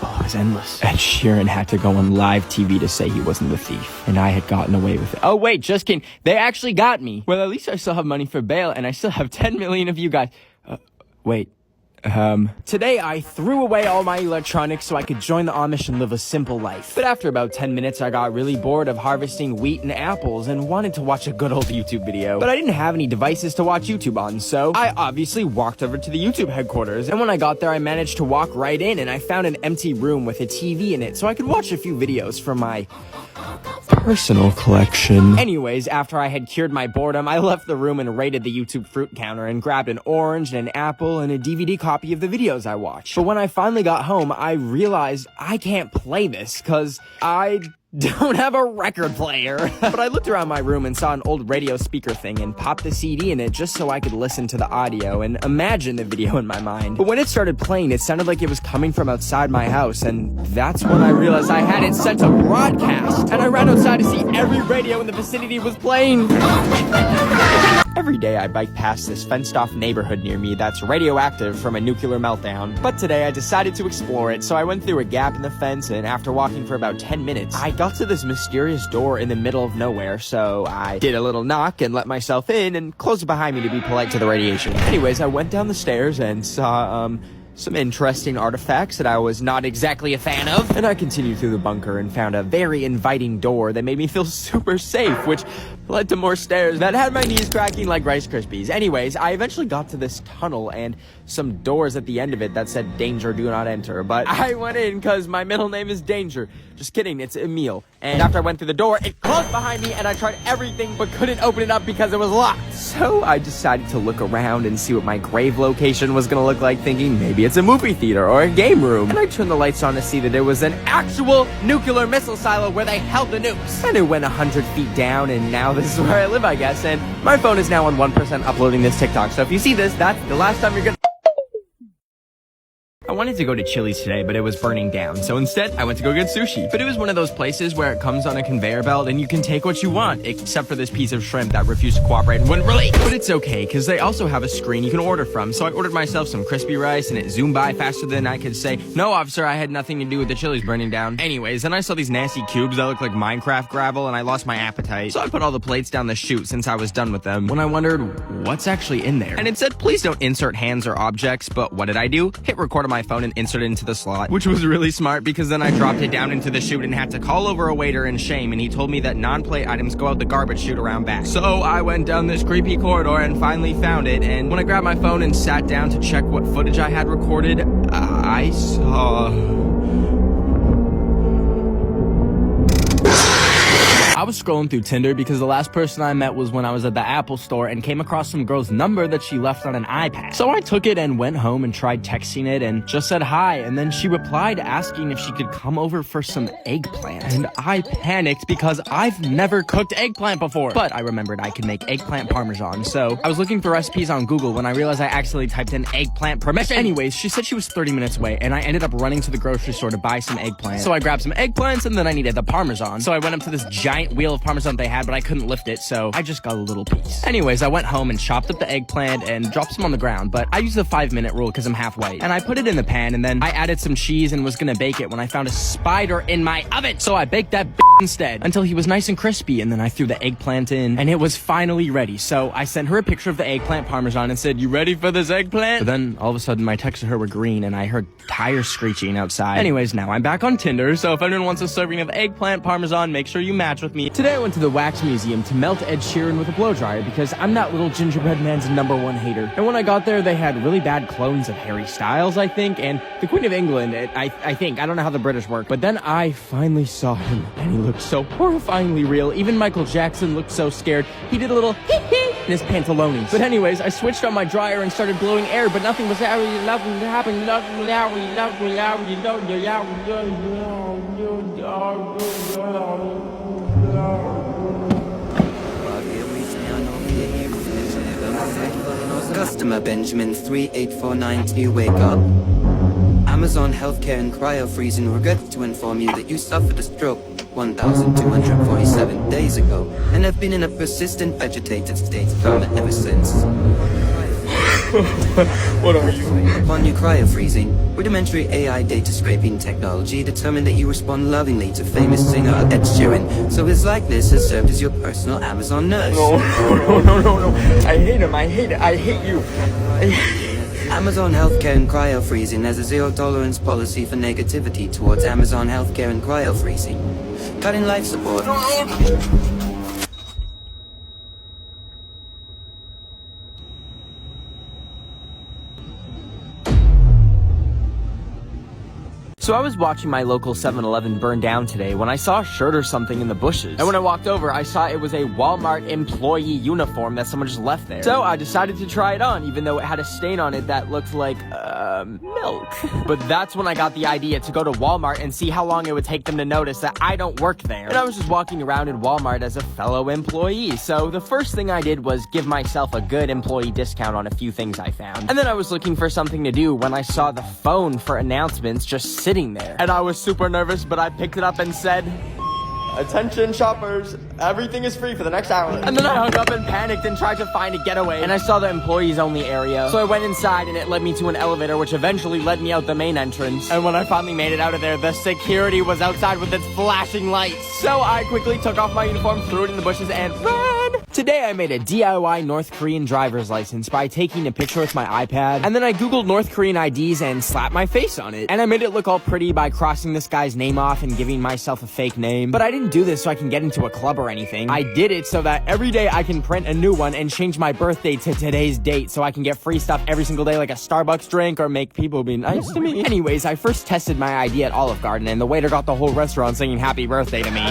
G: Oh, it was endless. Ed Sheeran had to go on live TV to say he wasn't the thief. And I had gotten away with it. Oh, wait, just kidding. They actually got me. Well, at least I still have money for bail, and I still have 10 million of you guys. Today I threw away all my electronics so I could join the Amish and live a simple life. But after about 10 minutes, I got really bored of harvesting wheat and apples and wanted to watch a good old YouTube video. But I didn't have any devices to watch YouTube on, so I obviously walked over to the YouTube headquarters. And when I got there, I managed to walk right in and I found an empty room with a TV in it so I could watch a few videos from my
A: personal collection.
G: Anyways, after I had cured my boredom, I left the room and raided the YouTube fruit counter and grabbed an orange and an apple and a DVD copy of the videos I watched. But when I finally got home, I realized I can't play this because I don't have a record player. But I looked around my room and saw an old radio speaker thing and popped the CD in it just so I could listen to the audio and imagine the video in my mind. But when it started playing, it sounded like it was coming from outside my house, and that's when I realized I had it set to broadcast. And I ran outside to see every radio in the vicinity was playing. Every day I bike past this fenced-off neighborhood near me that's radioactive from a nuclear meltdown. But today I decided to explore it, so I went through a gap in the fence, and after walking for about 10 minutes, I got to this mysterious door in the middle of nowhere, so I did a little knock and let myself in and closed it behind me to be polite to the radiation. Anyways, I went down the stairs and saw, some interesting artifacts that I was not exactly a fan of. And I continued through the bunker and found a very inviting door that made me feel super safe, which led to more stairs that had my knees cracking like Rice Krispies. Anyways, I eventually got to this tunnel and some doors at the end of it that said danger, do not enter. But I went in because my middle name is Danger. Just kidding, it's Emil. And after I went through the door, it closed behind me and I tried everything but couldn't open it up because it was locked. So I decided to look around and see what my grave location was gonna look like, thinking maybe it's a movie theater or a game room. And I turned the lights on to see that there was an actual nuclear missile silo where they held the nukes. And it went 100 feet down, and now this is where I live, I guess. And my phone is now on 1% uploading this TikTok. So if you see this, that's the last time you're gonna... I wanted to go to Chili's today, but it was burning down, so instead, I went to go get sushi. But it was one of those places where it comes on a conveyor belt and you can take what you want, except for this piece of shrimp that refused to cooperate and wouldn't release. But it's okay, because they also have a screen you can order from, so I ordered myself some crispy rice, and it zoomed by faster than I could say, "No, officer, I had nothing to do with the Chili's burning down." Anyways, then I saw these nasty cubes that look like Minecraft gravel, and I lost my appetite. So I put all the plates down the chute since I was done with them, when I wondered, what's actually in there? And it said, please don't insert hands or objects, but what did I do? Hit record on my phone and insert it into the slot, which was really smart because then I dropped it down into the chute and had to call over a waiter in shame, and he told me that non-plate items go out the garbage chute around back. So I went down this creepy corridor and finally found it, and when I grabbed my phone and sat down to check what footage I had recorded, I saw... I was scrolling through Tinder because the last person I met was when I was at the Apple store and came across some girl's number that she left on an iPad. So I took it and went home and tried texting it and just said hi, and then she replied asking if she could come over for some eggplant. And I panicked because I've never cooked eggplant before. But I remembered I could make eggplant parmesan, so I was looking for recipes on Google when I realized I accidentally typed in eggplant permission. Anyways, she said she was 30 minutes away, and I ended up running to the grocery store to buy some eggplant. So I grabbed some eggplants, and then I needed the parmesan. So I went up to this giant wheel of parmesan they had, but I couldn't lift it, so I just got a little piece. Anyways, I went home and chopped up the eggplant and dropped some on the ground, but I used the 5-minute rule because I'm half white. And I put it in the pan, and then I added some cheese and was gonna bake it when I found a spider in my oven. So I baked that instead until he was nice and crispy, and then I threw the eggplant in, and it was finally ready. So I sent her a picture of the eggplant parmesan and said, "You ready for this eggplant?" But then all of a sudden my texts to her were green, and I heard tires screeching outside. Anyways, now I'm back on Tinder, so if anyone wants a serving of eggplant parmesan, make sure you match with me. Today I went to the Wax Museum to melt Ed Sheeran with a blowdryer because I'm that little gingerbread man's #1 hater. And when I got there, they had really bad clones of Harry Styles, I think, and the Queen of England, I think. I don't know how the British work. But then I finally saw him, and he looked so horrifyingly real. Even Michael Jackson looked so scared. He did a little hee-hee in his pantalones. But anyways, I switched on my dryer and started blowing air, but nothing was happening.
H: Customer Benjamin 3849, wake up. Amazon Healthcare and Cryo-Freezing regret to inform you that you suffered a stroke 1,247 days ago and have been in a persistent vegetative state ever since.
A: What are you?
H: Upon your cryo-freezing, rudimentary AI data scraping technology determined that you respond lovingly to famous singer Ed Sheeran, so his likeness has served as your personal Amazon nurse.
A: No. I hate him. I hate it. I hate you.
H: Amazon Healthcare and Cryo-Freezing has a zero-tolerance policy for negativity towards Amazon Healthcare and Cryo-Freezing. Cutting life support.
G: So I was watching my local 7-Eleven burn down today when I saw a shirt or something in the bushes. And when I walked over, I saw it was a Walmart employee uniform that someone just left there. So I decided to try it on, even though it had a stain on it that looked like, milk. But that's when I got the idea to go to Walmart and see how long it would take them to notice that I don't work there. And I was just walking around in Walmart as a fellow employee. So the first thing I did was give myself a good employee discount on a few things I found. And then I was looking for something to do when I saw the phone for announcements just sitting there. And I was super nervous, but I picked it up and said, "Attention shoppers, everything is free for the next hour." And then I hung up and panicked and tried to find a getaway. And I saw the employees only area. So I went inside and it led me to an elevator, which eventually led me out the main entrance. And when I finally made it out of there, the security was outside with its flashing lights. So I quickly took off my uniform, threw it in the bushes, and ran. Today I made a DIY North Korean driver's license by taking a picture with my iPad. And then I Googled North Korean IDs and slapped my face on it. And I made it look all pretty by crossing this guy's name off and giving myself a fake name. But I didn't do this so I can get into a club or anything. I did it so that every day I can print a new one and change my birthday to today's date so I can get free stuff every single day like a Starbucks drink or make people be nice to me. Anyways, I first tested my ID at Olive Garden and the waiter got the whole restaurant singing happy birthday to me.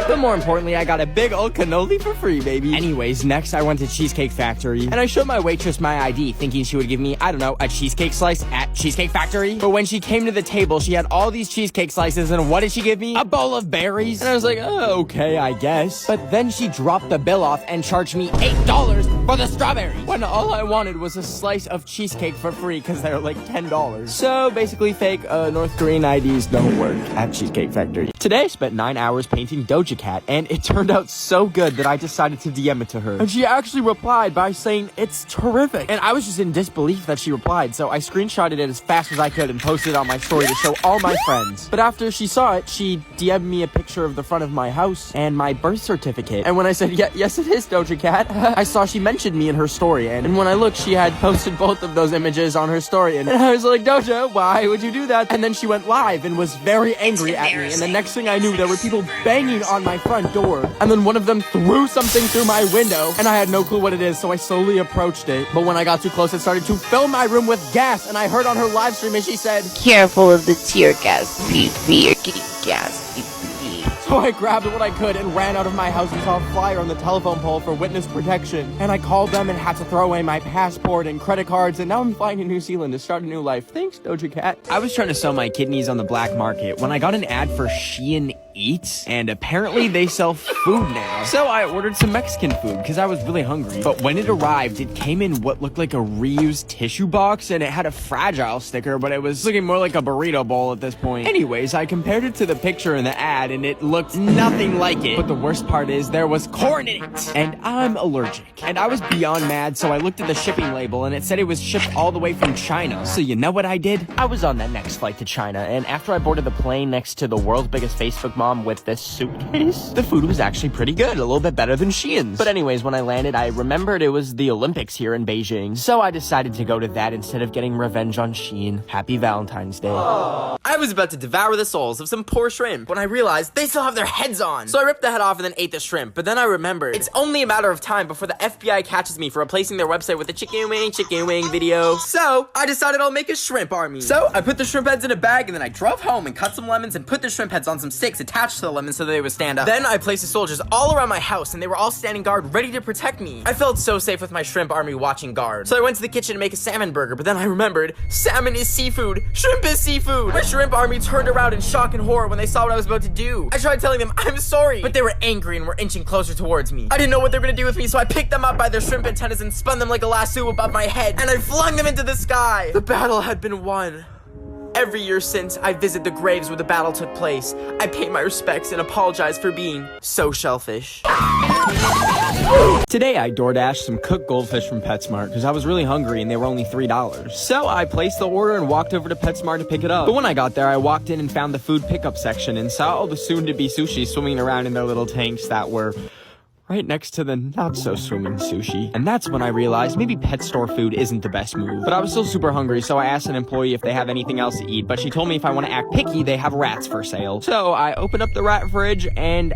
G: But more importantly, I got a big old cannoli for free, baby. Anyways, next I went to Cheesecake Factory and I showed my waitress my ID thinking she would give me, I don't know, a cheesecake slice at Cheesecake Factory. But when she came to the table, she had all these cheesecake slices and what did she give me? A bowl of berries. And I was like, oh, okay, I guess. But then she dropped the bill off and charged me $8 for the strawberries, when all I wanted was a slice of cheesecake for free because they were like $10. So basically fake North Korean IDs don't work at Cheesecake Factory. Today I spent 9 hours painting Doja Cat and it turned out so good that I decided to DM it to her. And she actually replied by saying it's terrific. And I was just in disbelief that she replied, so I screenshotted it as fast as I could and posted it on my story to show all my friends. But after she saw it, she DM'd me a picture of the front of my house and my birth certificate. And when I said, yes it is Doja Cat, I saw she mentioned me in her story. And when I looked, she had posted both of those images on her story. And I was like, Doja, why would you do that? And then she went live and was very angry at me. And the next thing I knew, there were people banging on my front door. And then one of them threw something through my window. And I had no clue what it is, so I slowly approached it. But when I got too close, it started to fill my room with gas. And I heard on her live stream and she said,
J: "Careful of the tear gas, you're getting gas."
G: So I grabbed what I could and ran out of my house and saw a flyer on the telephone pole for witness protection. And I called them and had to throw away my passport and credit cards, and now I'm flying to New Zealand to start a new life. Thanks, Doja Cat. I was trying to sell my kidneys on the black market when I got an ad for Shein Eats, and apparently they sell food now. So I ordered some Mexican food because I was really hungry. But when it arrived, it came in what looked like a reused tissue box, and it had a fragile sticker, but it was looking more like a burrito bowl at this point. Anyways, I compared it to the picture in the ad, and it looked nothing like it. But the worst part is there was corn in it, and I'm allergic. And I was beyond mad, so I looked at the shipping label, and it said it was shipped all the way from China. So you know what I did? I was on that next flight to China, and after I boarded the plane next to the world's biggest Facebook mom with this suitcase, the food was actually pretty good, a little bit better than Shein's. But anyways, when I landed, I remembered it was the Olympics here in Beijing, so I decided to go to that instead of getting revenge on Shein. Happy Valentine's Day. Aww. I was about to devour the souls of some poor shrimp when I realized they still have their heads on. So I ripped the head off and then ate the shrimp, but then I remembered it's only a matter of time before the FBI catches me for replacing their website with a chicken wing video. So I decided I'll make a shrimp army. So I put the shrimp heads in a bag and then I drove home and cut some lemons and put the shrimp heads on some sticks attached to the lemons so they would stand up. Then I placed the soldiers all around my house and they were all standing guard ready to protect me. I felt so safe with my shrimp army watching guard. So I went to the kitchen to make a salmon burger, but then I remembered salmon is seafood, shrimp is seafood. My shrimp army turned around in shock and horror when they saw what I was about to do. I tried telling them I'm sorry, but they were angry and were inching closer towards me. I didn't know what they were gonna do with me, so I picked them up by their shrimp antennas and spun them like a lasso above my head, and I flung them into the sky. The battle had been won. Every year since, I visit the graves where the battle took place. I pay my respects and apologize for being so shellfish. Today I DoorDashed some cooked goldfish from PetSmart because I was really hungry and they were only $3. So I placed the order and walked over to PetSmart to pick it up. But when I got there, I walked in and found the food pickup section and saw all the soon-to-be sushi swimming around in their little tanks that were right next to the not-so-swimming sushi. And that's when I realized maybe pet store food isn't the best move. But I was still super hungry, so I asked an employee if they have anything else to eat, but she told me if I want to act picky, they have rats for sale. So I opened up the rat fridge, and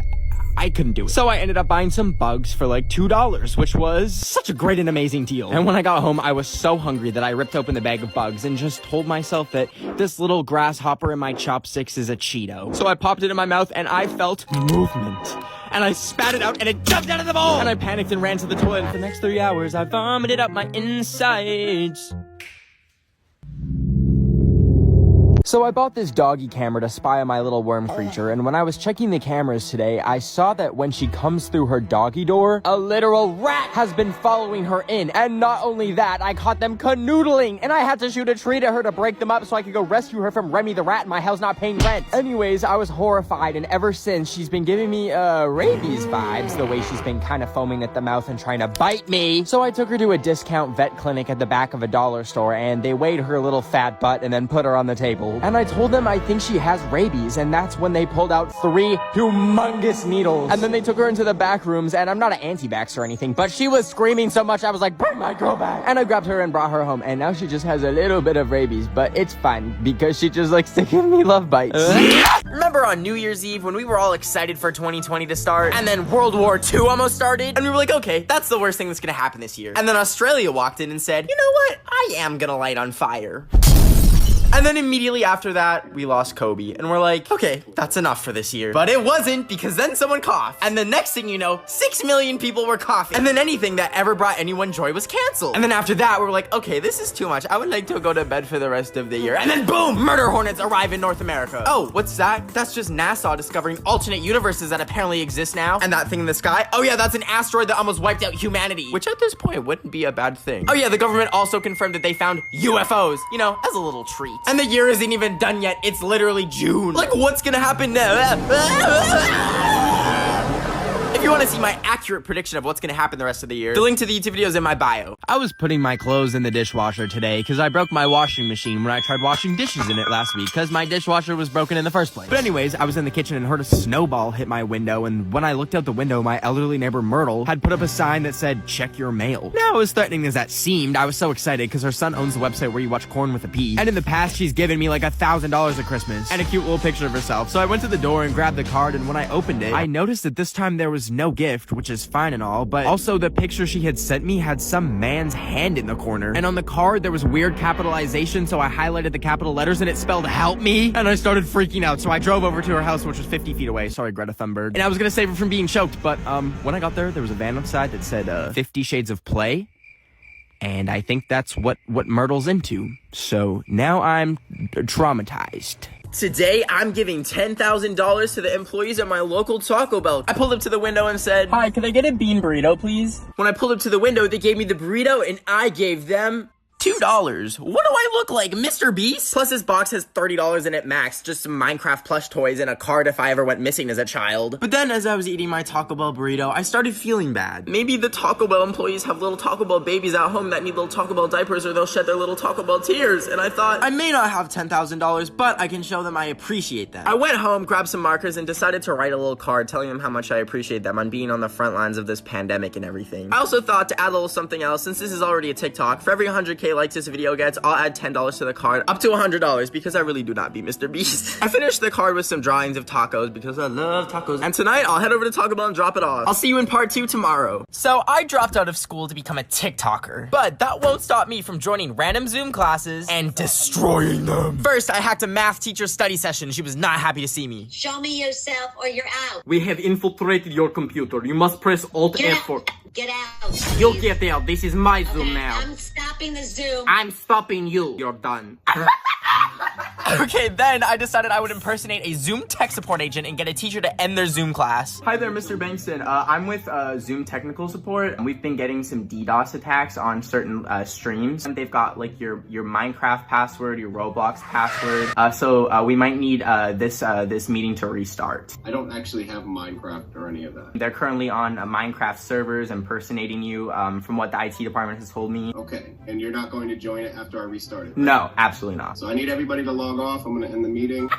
A: I couldn't do it. So I ended up buying some bugs for like $2, which was such a great and amazing deal. And when I got home, I was so hungry that I ripped open the bag of bugs and just told myself that this little grasshopper in my chopsticks is a Cheeto. So I popped it in my mouth and I felt movement. And I spat it out and it jumped out of the bowl! And I panicked and ran to the toilet. For the next 3 hours, I vomited up my insides. So I bought this doggy camera to spy on my little worm creature, and when I was checking the cameras today, I saw that when she comes through her doggy door, a literal rat has been following her in. And not only that, I caught them canoodling, and I had to shoot a treat at her to break them up so I could go rescue her from Remy the rat in my house not paying rent. Anyways, I was horrified, and ever since, she's been giving me, rabies vibes, the way she's been kind of foaming at the mouth and trying to bite me. So I took her to a discount vet clinic at the back of a dollar store, and they weighed her little fat butt and then put her on the table. And I told them I think she has rabies, and that's when they pulled out 3 humongous needles. And then they took her into the back rooms, and I'm not an anti-vax or anything, but she was screaming so much I was like, bring my girl back. And I grabbed her and brought her home, and now she just has a little bit of rabies, but it's fine because she just likes to give me love bites.
D: Remember on New Year's Eve when we were all excited for 2020 to start, and then World War II almost started, and we were like, okay, that's the worst thing that's gonna happen this year. And then Australia walked in and said, you know what, I am gonna light on fire. And then immediately after that, we lost Kobe. And we're like, okay, that's enough for this year. But it wasn't, because then someone coughed. And the next thing you know, 6 million people were coughing. And then anything that ever brought anyone joy was canceled. And then after that, we were like, okay, this is too much. I would like to go to bed for the rest of the year. And then boom, murder hornets arrive in North America. Oh, what's that? That's just NASA discovering alternate universes that apparently exist now. And that thing in the sky? Oh yeah, that's an asteroid that almost wiped out humanity. Which at this point wouldn't be a bad thing. Oh yeah, the government also confirmed that they found UFOs, you know, as a little treat. And the year isn't even done yet. It's literally June. Like, what's gonna happen now? If you want to see my accurate prediction of what's going to happen the rest of the year, the link to the YouTube video is in my bio.
A: I was putting my clothes in the dishwasher today because I broke my washing machine when I tried washing dishes in it last week because my dishwasher was broken in the first place. But anyways, I was in the kitchen and heard a snowball hit my window, and when I looked out the window, my elderly neighbor Myrtle had put up a sign that said, check your mail. Now, as threatening as that seemed, I was so excited because her son owns the website where you watch Corn with a P. And in the past, she's given me like $1,000 at Christmas and a cute little picture of herself. So I went to the door and grabbed the card, and when I opened it, I noticed that this time there was no gift, which is fine and all, but also the picture she had sent me had some man's hand in the corner. And on the card, there was weird capitalization, so I highlighted the capital letters and it spelled help me. And I started freaking out, so I drove over to her house, which was 50 feet away. Sorry, Greta Thunberg. And I was gonna save her from being choked, but when I got there was a van outside that said 50 Shades of Play. And I think that's what Myrtle's into. So now I'm traumatized.
D: Today, I'm giving $10,000 to the employees at my local Taco Bell. I pulled up to the window and said,
F: Hi, could I get a bean burrito, please?
D: When I pulled up to the window, they gave me the burrito and I gave them $2. What do I look like, Mr. Beast? Plus, this box has $30 in it max, just some Minecraft plush toys and a card if I ever went missing as a child. But then, as I was eating my Taco Bell burrito, I started feeling bad. Maybe the Taco Bell employees have little Taco Bell babies at home that need little Taco Bell diapers, or they'll shed their little Taco Bell tears. And I thought, I may not have $10,000, but I can show them I appreciate them. I went home, grabbed some markers, and decided to write a little card telling them how much I appreciate them on being on the front lines of this pandemic and everything. I also thought to add a little something else, since this is already a TikTok, for every 100K likes this video gets, I'll add $10 to the card, up to $100, because I really do not be Mr. Beast. I finished the card with some drawings of tacos, because I love tacos. And tonight, I'll head over to Taco Bell and drop it off. I'll see you in part 2 tomorrow. So, I dropped out of school to become a TikToker, but that won't stop me from joining random Zoom classes and destroying them. First, I hacked a math teacher's study session. She was not happy to see me.
K: Show me yourself or you're out.
D: We have infiltrated your computer. You must press Alt F4.
K: Get out.
D: You'll get out. This is my Zoom now.
K: I'm stopping the Zoom.
D: I'm stopping you. You're done. Okay, then I decided I would impersonate a Zoom tech support agent and get a teacher to end their Zoom class. Hi there, Mr. Bankston. I'm with Zoom technical support, and we've been getting some DDoS attacks on certain streams. And they've got like your Minecraft password, your Roblox password. So we might need this meeting to restart.
I: I don't actually have Minecraft or any of that.
D: They're currently on Minecraft servers impersonating you, from what the IT department has told me.
I: Okay, and you're not going to join it after I restart it?
D: No, absolutely not.
I: So I need everybody to log off. I'm gonna end the meeting.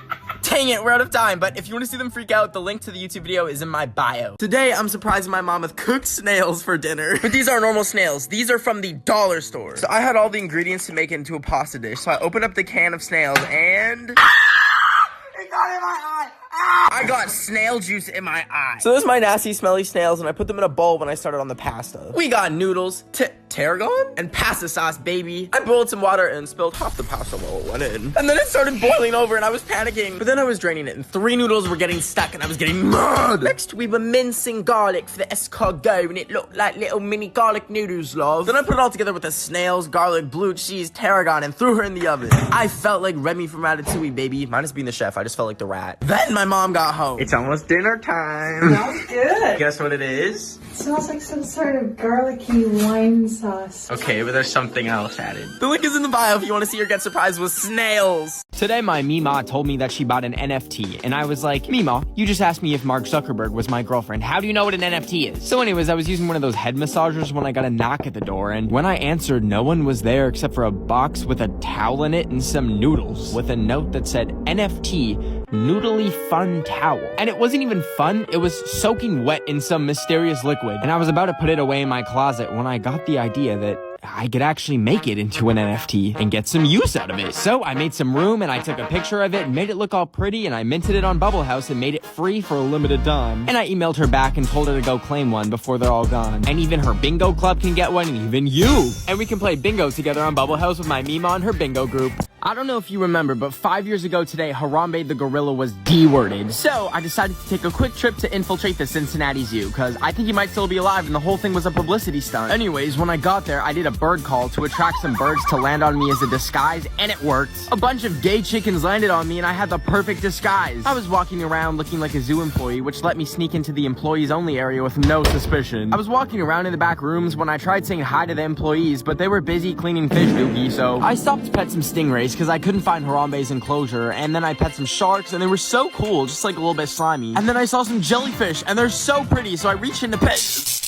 D: Dang it, we're out of time, but if you want to see them freak out, the link to the YouTube video is in my bio. Today, I'm surprising my mom with cooked snails for dinner. But these aren't normal snails. These are from the dollar store. So I had all the ingredients to make it into a pasta dish. So I opened up the can of snails and... It got in my eye! I
G: I got snail juice in my eye. So those are my nasty, smelly snails, and I put them in a bowl when I started on the pasta. We got noodles, tarragon, and pasta sauce, baby. I boiled some water and spilled half the pasta while it went in. And then it started boiling over, and I was panicking. But then I was draining it, and 3 noodles were getting stuck, and I was getting mad. Next, we were mincing garlic for the escargot, and it looked like little mini garlic noodles, love. Then I put it all together with the snails, garlic, blue cheese, tarragon, and threw her in the oven. I felt like Remy from Ratatouille, baby. Minus being the chef, I just felt like the rat. Then my mom got home. It's almost dinner time.
L: Smells good.
G: Guess what it is?
L: It smells like some sort of garlicky wine sauce.
G: Okay, but there's something else added. The link is in the bio if you want to see her get surprised with snails.
A: Today, my Mima told me that she bought an NFT, and I was like, Mima, you just asked me if Mark Zuckerberg was my girlfriend. How do you know what an NFT is? So anyways, I was using one of those head massagers when I got a knock at the door, and when I answered, no one was there except for a box with a towel in it and some noodles, with a note that said, NFT, noodly fun towel. And it wasn't even fun, it was soaking wet in some mysterious liquid, and I was about to put it away in my closet when I got the idea that I could actually make it into an NFT and get some use out of it. So I made some room and I took a picture of it and made it look all pretty, and I minted it on Bubble House and made it free for a limited time. And I emailed her back and told her to go claim one before they're all gone. And even her bingo club can get one, and even you. And we can play bingo together on Bubble House with my Mima and her bingo group. I don't know if you remember, but 5 years ago today, Harambe the gorilla was D-worded. So I decided to take a quick trip to infiltrate the Cincinnati Zoo, because I think he might still be alive and the whole thing was a publicity stunt. Anyways, when I got there, I did a bird call to attract some birds to land on me as a disguise, and it worked. A bunch of gay chickens landed on me, and I had the perfect disguise. I was walking around looking like a zoo employee, which let me sneak into the employees only area with no suspicion. I was walking around in the back rooms when I tried saying hi to the employees, but they were busy cleaning fish doogie, so I stopped to pet some stingrays because I couldn't find Harambe's enclosure, and then I pet some sharks, and they were so cool, just like a little bit slimy. And then I saw some jellyfish, and they're so pretty, so I reached in to pet.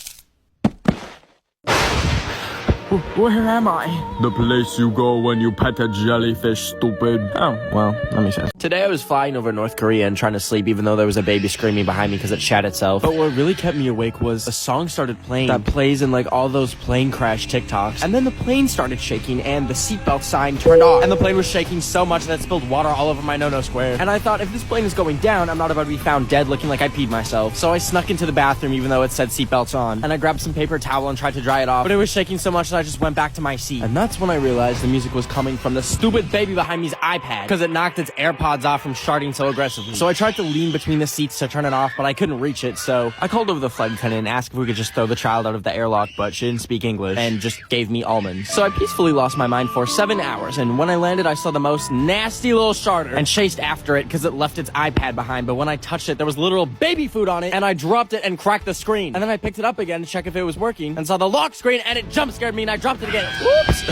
A: Where am I? The place you go when you pet a jellyfish, stupid. Oh, well, that makes sense. Today I was flying over North Korea and trying to sleep even though there was a baby screaming behind me because it shat itself. But what really kept me awake was a song started playing that plays in like all those plane crash TikToks. And then the plane started shaking and the seatbelt sign turned off. And the plane was shaking so much that it spilled water all over my no-no square. And I thought, if this plane is going down, I'm not about to be found dead looking like I peed myself. So I snuck into the bathroom even though it said seatbelts on. And I grabbed some paper towel and tried to dry it off. But it was shaking so much that I just went back to my seat. And that's when I realized the music was coming from the stupid baby behind me's iPad, because it knocked its AirPods off from sharting so aggressively. So I tried to lean between the seats to turn it off, but I couldn't reach it, so I called over the flight attendant and asked if we could just throw the child out of the airlock, but she didn't speak English and just gave me almonds. So I peacefully lost my mind for 7 hours, and when I landed I saw the most nasty little sharter and chased after it because it left its iPad behind, but when I touched it there was literal baby food on it, and I dropped it and cracked the screen. And then I picked it up again to check if it was working and saw the lock screen, and it jump scared me and I dropped it again. Whoops!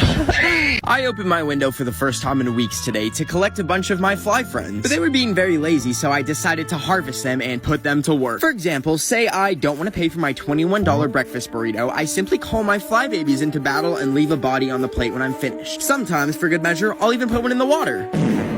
A: I opened my window for the first time in weeks today to collect a bunch of my fly friends, but they were being very lazy, so I decided to harvest them and put them to work. For example, say I don't want to pay for my $21 breakfast burrito, I simply call my fly babies into battle and leave a body on the plate when I'm finished. Sometimes, for good measure, I'll even put one in the water.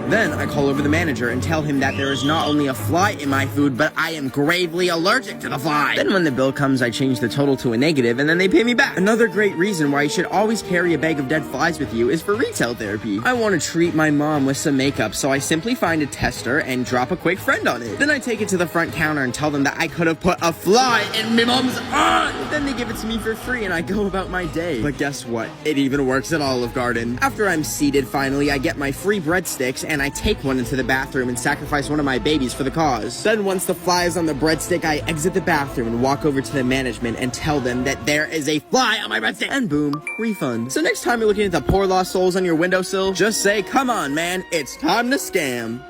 A: Then I call over the manager and tell him that there is not only a fly in my food, but I am gravely allergic to the fly. Then when the bill comes, I change the total to a negative, and then they pay me back. Another great reason why you should always carry a bag of dead flies with you is for retail therapy. I want to treat my mom with some makeup, so I simply find a tester and drop a quick friend on it. Then I take it to the front counter and tell them that I could have put a fly in my mom's eye. Then they give it to me for free and I go about my day. But guess what? It even works at Olive Garden. After I'm seated, finally, I get my free breadsticks and I take one into the bathroom and sacrifice one of my babies for the cause. Then once the fly is on the breadstick, I exit the bathroom and walk over to the management and tell them that there is a fly on my breadstick. And boom, refund. So next time you're looking at the poor lost souls on your windowsill, just say, come on, man, it's time to scam.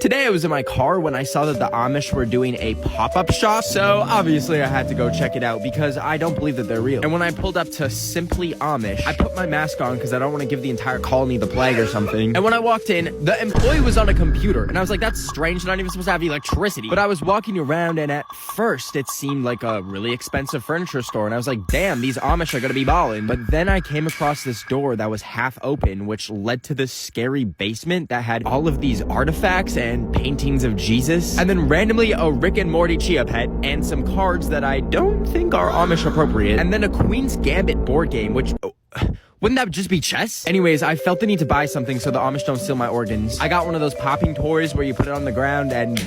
A: Today I was in my car when I saw that the Amish were doing a pop-up shop, so obviously I had to go check it out because I don't believe that they're real. And when I pulled up to Simply Amish, I put my mask on because I don't want to give the entire colony the plague or something. And when I walked in, the employee was on a computer, and I was like, that's strange, not even supposed to have electricity. But I was walking around, and at first it seemed like a really expensive furniture store, and I was like, damn, these Amish are gonna be ballin'. But then I came across this door that was half open, which led to this scary basement that had all of these artifacts and paintings of Jesus, and then randomly a Rick and Morty Chia Pet, and some cards that I don't think are Amish appropriate, and then a Queen's Gambit board game, which... wouldn't that just be chess? Anyways, I felt the need to buy something so the Amish don't steal my organs. I got one of those popping toys where you put it on the ground and...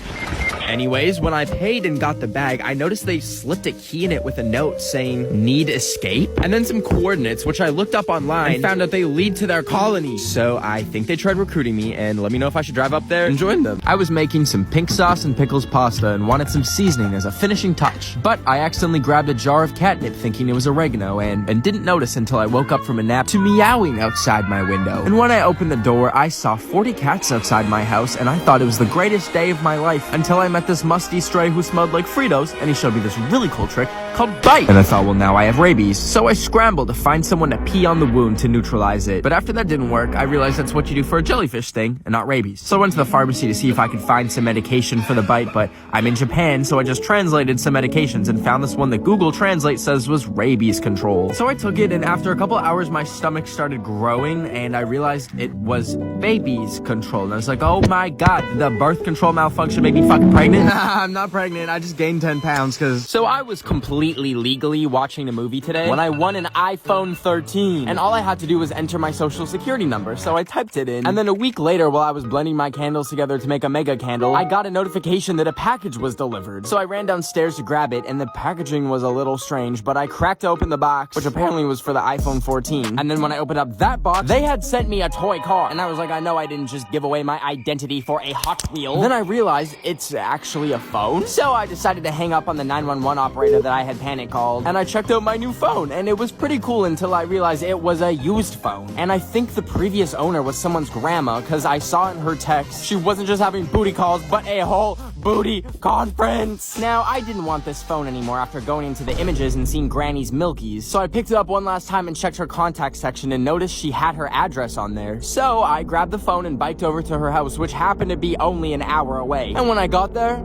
A: Anyways, when I paid and got the bag, I noticed they slipped a key in it with a note saying, need escape? And then some coordinates, which I looked up online and found out they lead to their colony. So I think they tried recruiting me and let me know if I should drive up there and join them. I was making some pink sauce and pickles pasta and wanted some seasoning as a finishing touch. But I accidentally grabbed a jar of catnip thinking it was oregano and didn't notice until I woke up from a nap to meowing outside my window. And when I opened the door, I saw 40 cats outside my house and I thought it was the greatest day of my life until I met this musty stray who smelled like Fritos and he showed me this really cool trick called bite. And I thought, well, now I have rabies. So I scrambled to find someone to pee on the wound to neutralize it. But after that didn't work, I realized that's what you do for a jellyfish thing and not rabies. So I went to the pharmacy to see if I could find some medication for the bite, but I'm in Japan, so I just translated some medications and found this one that Google Translate says was rabies control. So I took it, and after a couple hours, my stomach started growing, and I realized it was babies control. And I was like, oh my god, did the birth control malfunction make me fucking pregnant? Nah, I'm not pregnant, I just gained 10 pounds, cause... So I was completely legally watching a movie today when I won an iPhone 13, and all I had to do was enter my social security number, so I typed it in. And then a week later, while I was blending my candles together to make a mega candle, I got a notification that a package was delivered. So I ran downstairs to grab it, and the packaging was a little strange, but I cracked open the box, which apparently was for the iPhone 14. And then when I opened up that box, they had sent me a toy car. And I was like, I know I didn't just give away my identity for a Hot Wheel. And then I realized it's actually a phone. So I decided to hang up on the 911 operator that I had panic called, and I checked out my new phone, and it was pretty cool until I realized it was a used phone. And I think the previous owner was someone's grandma, because I saw in her text, she wasn't just having booty calls, but a whole booty conference. Now, I didn't want this phone anymore after going into the images and seeing Granny's Milkies, so I picked it up one last time and checked her contact section and noticed she had her address on there. So I grabbed the phone and biked over to her house, which happened to be only an hour away. And when I got there,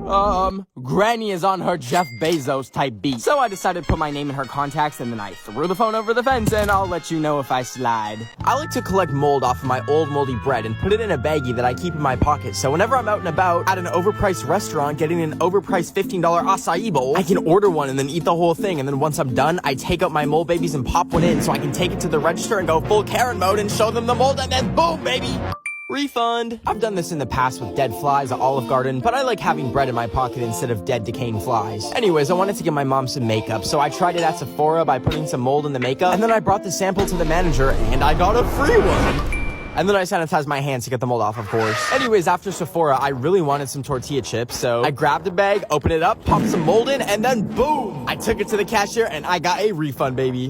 A: Granny is on her Jeff Bezos type beat. So I decided to put my name in her contacts, and then I threw the phone over the fence, and I'll let you know if I slide. I like to collect mold off of my old moldy bread and put it in a baggie that I keep in my pocket, so whenever I'm out and about at an overpriced restaurant getting an overpriced $15 acai bowl, I can order one and then eat the whole thing, and then once I'm done, I take out my mold babies and pop one in so I can take it to the register and go full Karen mode and show them the mold, and then boom, baby! Refund. I've done this in the past with dead flies at Olive Garden, but I like having bread in my pocket instead of dead decaying flies. Anyways, I wanted to give my mom some makeup, so I tried it at Sephora by putting some mold in the makeup, and then I brought the sample to the manager, and I got a free one. And then I sanitized my hands to get the mold off, of course. Anyways, after Sephora, I really wanted some tortilla chips, so I grabbed a bag, opened it up, popped some mold in, and then boom! I took it to the cashier, and I got a refund, baby.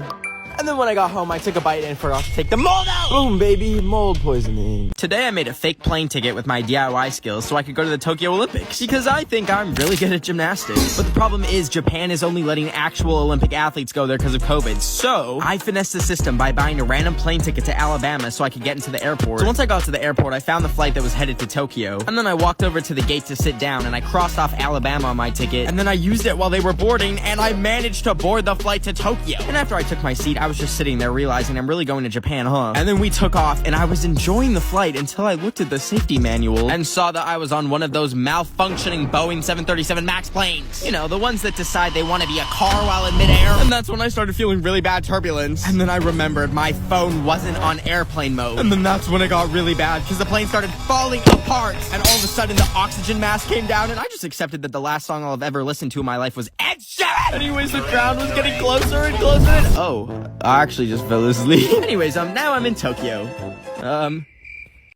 A: And then when I got home, I took a bite and forgot to take the mold out! Boom, baby, mold poisoning. Today I made a fake plane ticket with my DIY skills so I could go to the Tokyo Olympics, because I think I'm really good at gymnastics. But the problem is Japan is only letting actual Olympic athletes go there because of COVID. So I finessed the system by buying a random plane ticket to Alabama so I could get into the airport. So once I got to the airport, I found the flight that was headed to Tokyo. And then I walked over to the gate to sit down, and I crossed off Alabama on my ticket. And then I used it while they were boarding, and I managed to board the flight to Tokyo. And after I took my seat, I was just sitting there realizing I'm really going to Japan, huh? And then we took off, and I was enjoying the flight until I looked at the safety manual and saw that I was on one of those malfunctioning Boeing 737 MAX planes. You know, the ones that decide they want to be a car while in midair. And that's when I started feeling really bad turbulence. And then I remembered my phone wasn't on airplane mode. And then that's when it got really bad, because the plane started falling apart. And all of a sudden, the oxygen mask came down, and I just accepted that the last song I'll have ever listened to in my life was Ed Sheeran! Anyways, the crowd was getting closer and closer, and oh, I actually just fell asleep. Anyways, now I'm in Tokyo.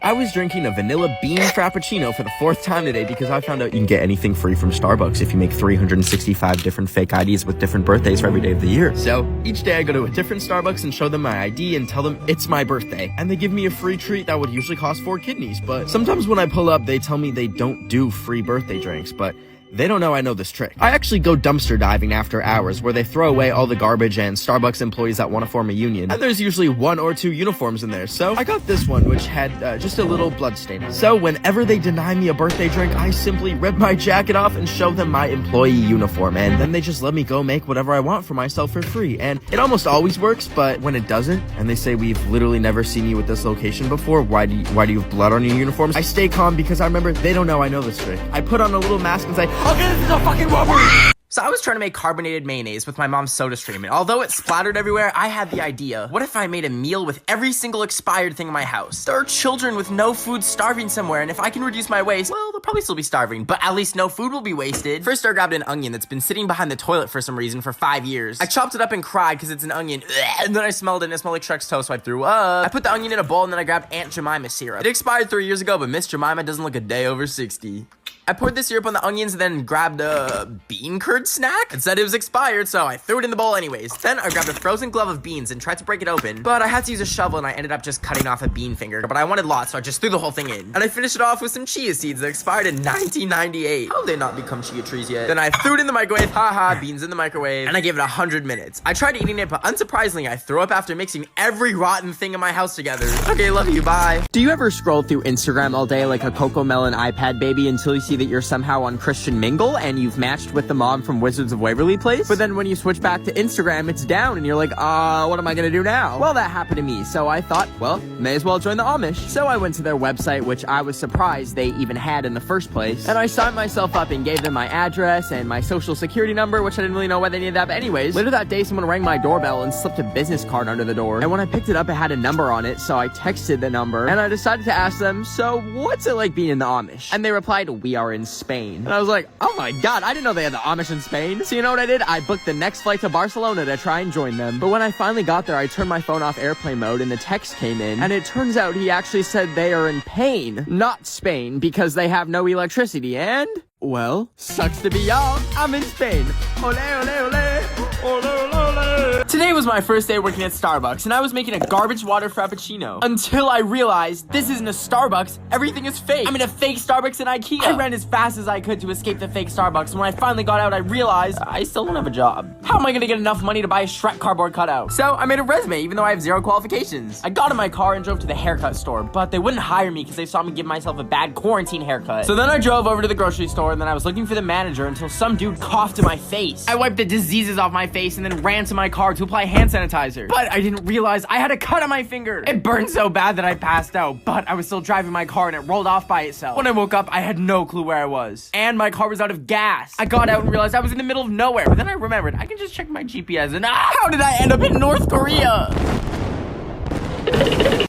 A: I was drinking a vanilla bean frappuccino for the 4th time today because I found out you can get anything free from Starbucks if you make 365 different fake IDs with different birthdays for every day of the year. So each day I go to a different Starbucks and show them my ID and tell them it's my birthday. And they give me a free treat that would usually cost 4 kidneys. But sometimes when I pull up, they tell me they don't do free birthday drinks, but they don't know I know this trick. I actually go dumpster diving after hours, where they throw away all the garbage and Starbucks employees that want to form a union. And there's usually 1 or 2 uniforms in there. So I got this one, which had just a little blood stain. So whenever they deny me a birthday drink, I simply rip my jacket off and show them my employee uniform. And then they just let me go make whatever I want for myself for free. And it almost always works, but when it doesn't, and they say we've literally never seen you at this location before, why do you have blood on your uniforms? I stay calm because I remember they don't know I know this trick. I put on a little mask and say, okay, this is a fucking robbery!
F: So I was trying to make carbonated mayonnaise with my mom's soda stream, and although it splattered everywhere, I had the idea. What if I made a meal with every single expired thing in my house? There are children with no food starving somewhere, and if I can reduce my waste, well, they'll probably still be starving, but at least no food will be wasted. First, I grabbed an onion that's been sitting behind the toilet for some reason for 5 years. I chopped it up and cried because it's an onion, and then I smelled it and it smelled like Shrek's toast, so I threw up. I put the onion in a bowl, and then I grabbed Aunt Jemima syrup. It expired 3 years ago, but Miss Jemima doesn't look a day over 60. I poured the syrup on the onions and then grabbed a bean curd snack. It said it was expired, so I threw it in the bowl anyways. Then I grabbed a frozen glove of beans and tried to break it open, but I had to use a shovel and I ended up just cutting off a bean finger. But I wanted lots, so I just threw the whole thing in. And I finished it off with some chia seeds that expired in 1998. How have they not become chia trees yet? Then I threw it in the microwave. Haha, beans in the microwave. And I gave it 100 minutes. I tried eating it, but unsurprisingly, I threw up after mixing every rotten thing in my house together. Okay, love you, bye.
G: Do you ever scroll through Instagram all day like a Coco Melon iPad baby until you see that you're somehow on Christian Mingle and you've matched with the mom from Wizards of Waverly Place? But then when you switch back to Instagram, it's down and you're like, what am I gonna do now? Well, that happened to me, so I thought, well, may as well join the Amish. So I went to their website, which I was surprised they even had in the first place, and I signed myself up and gave them my address and my social security number, which I didn't really know why they needed that, but anyways, later that day someone rang my doorbell and slipped a business card under the door, and when I picked it up, it had a number on it, so I texted the number, and I decided to ask them, so what's it like being in the Amish? And they replied, we are in Spain. And I was like, oh my god, I didn't know they had the Amish in Spain. So you know what I did? I booked the next flight to Barcelona to try and join them. But when I finally got there, I turned my phone off airplane mode and the text came in. And it turns out he actually said they are in pain, not Spain, because they have no electricity. And, well, sucks to be y'all. I'm in Spain. Ole, ole, ole. Ole, ole, ole. Today was my first day working at Starbucks, and I was making a garbage water frappuccino. Until I realized this isn't a Starbucks, everything is fake. I'm in a fake Starbucks in IKEA. I ran as fast as I could to escape the fake Starbucks, and when I finally got out, I realized I still don't have a job. How am I gonna get enough money to buy a Shrek cardboard cutout? So I made a resume, even though I have 0 qualifications. I got in my car and drove to the haircut store, but they wouldn't hire me because they saw me give myself a bad quarantine haircut. So then I drove over to the grocery store, and then I was looking for the manager until some dude coughed in my face. I wiped the diseases off my face and then ran to my car to apply hand sanitizer. But I didn't realize I had a cut on my finger. It burned so bad that I passed out, but I was still driving my car and it rolled off by itself. When I woke up, I had no clue where I was. And my car was out of gas. I got out and realized I was in the middle of nowhere, but then I remembered I can just check my GPS and how did I end up in North Korea?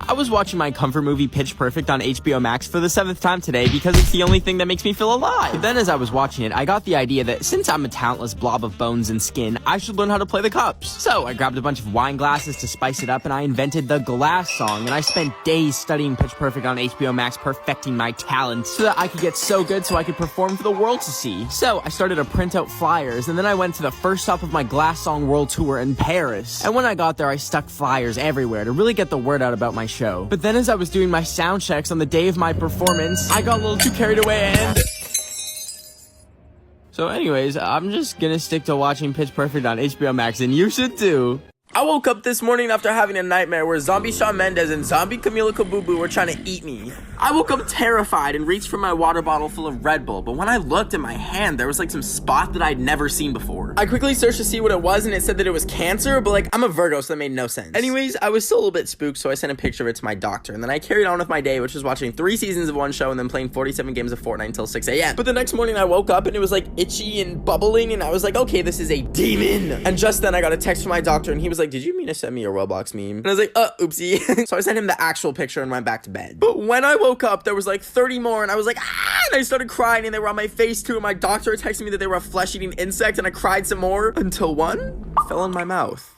G: I was watching my comfort movie Pitch Perfect on HBO Max for the 7th time today because it's the only thing that makes me feel alive. But then as I was watching it, I got the idea that since I'm a talentless blob of bones and skin, I should learn how to play the cups. So I grabbed a bunch of wine glasses to spice it up and I invented the glass song, and I spent days studying Pitch Perfect on HBO Max perfecting my talents so that I could get so good so I could perform for the world to see. So I started to print out flyers, and then I went to the first stop of my glass song world tour in Paris. And when I got there, I stuck flyers everywhere to really get the word out about my show. But then as I was doing my sound checks on the day of my performance, I got a little too carried away and... So anyways, I'm just gonna stick to watching Pitch Perfect on HBO Max, and you should too. I woke up this morning after having a nightmare where Zombie Shawn Mendes and Zombie Camila Caboo were trying to eat me. I woke up terrified and reached for my water bottle full of Red Bull, but when I looked at my hand, there was like some spot that I'd never seen before. I quickly searched to see what it was, and it said that it was cancer, but like, I'm a Virgo, so that made no sense. Anyways, I was still a little bit spooked, so I sent a picture of it to my doctor, and then I carried on with my day, which was watching 3 seasons of one show and then playing 47 games of Fortnite until 6 a.m. But the next morning I woke up and it was like itchy and bubbling, and I was like, okay, this is a demon. And just then I got a text from my doctor, and he was like, did you mean to send me a Roblox meme? And I was like, oopsie. So I sent him the actual picture and went back to bed. But when I woke up, there was like 30 more, and I was like, and I started crying, and they were on my face too, and my doctor texted me that they were a flesh-eating insect, and I cried some more, until one fell in my mouth.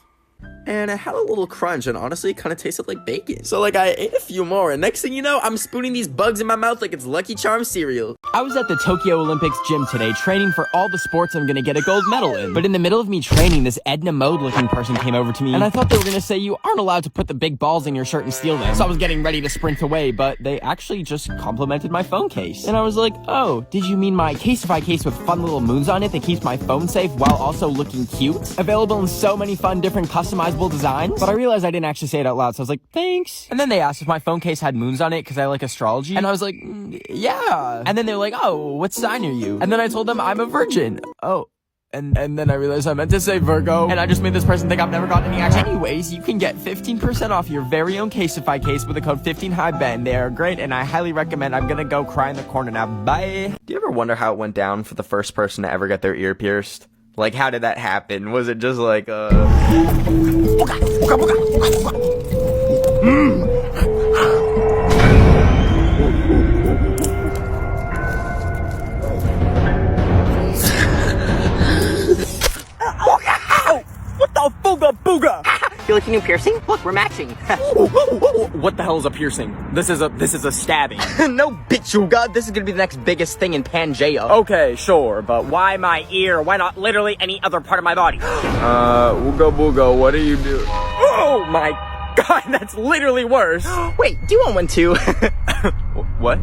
G: And it had a little crunch, and honestly, it kind of tasted like bacon. So like, I ate a few more, and next thing you know, I'm spooning these bugs in my mouth like it's Lucky Charms cereal. I was at the Tokyo Olympics gym today, training for all the sports I'm gonna get a gold medal in. But in the middle of me training, this Edna Mode-looking person came over to me, and I thought they were gonna say, you aren't allowed to put the big balls in your shirt and steal them. So I was getting ready to sprint away, but they actually just complimented my phone case. And I was like, oh, did you mean my Caseify case with fun little moons on it that keeps my phone safe while also looking cute? Available in so many fun, different, customizable designs. But I realized I didn't actually say it out loud, so I was like, thanks. And then they asked if my phone case had moons on it because I like astrology. And I was like, yeah. And then they were like, oh, what sign are you? And then I told them I'm a virgin. Oh. And then I realized I meant to say Virgo. And I just made this person think I've never gotten any action. Anyways, you can get 15% off your very own Caseify case with the code 15HighBen. They are great, and I highly recommend. I'm gonna go cry in the corner now. Bye. Do you ever wonder how it went down for the first person to ever get their ear pierced?
D: Like, how did that happen? Was it just like,
F: What the booga booga?
M: Feel like a new piercing? Look, we're matching.
F: What the hell is a piercing? This is a stabbing.
D: No, bitchuga, this is gonna be the next biggest thing in Pangea.
F: Okay, sure, but why my ear? Why not literally any other part of my body?
D: Ooga booga, what do you do?
F: Oh my god, that's literally worse.
M: Wait, do you want one too?
F: What?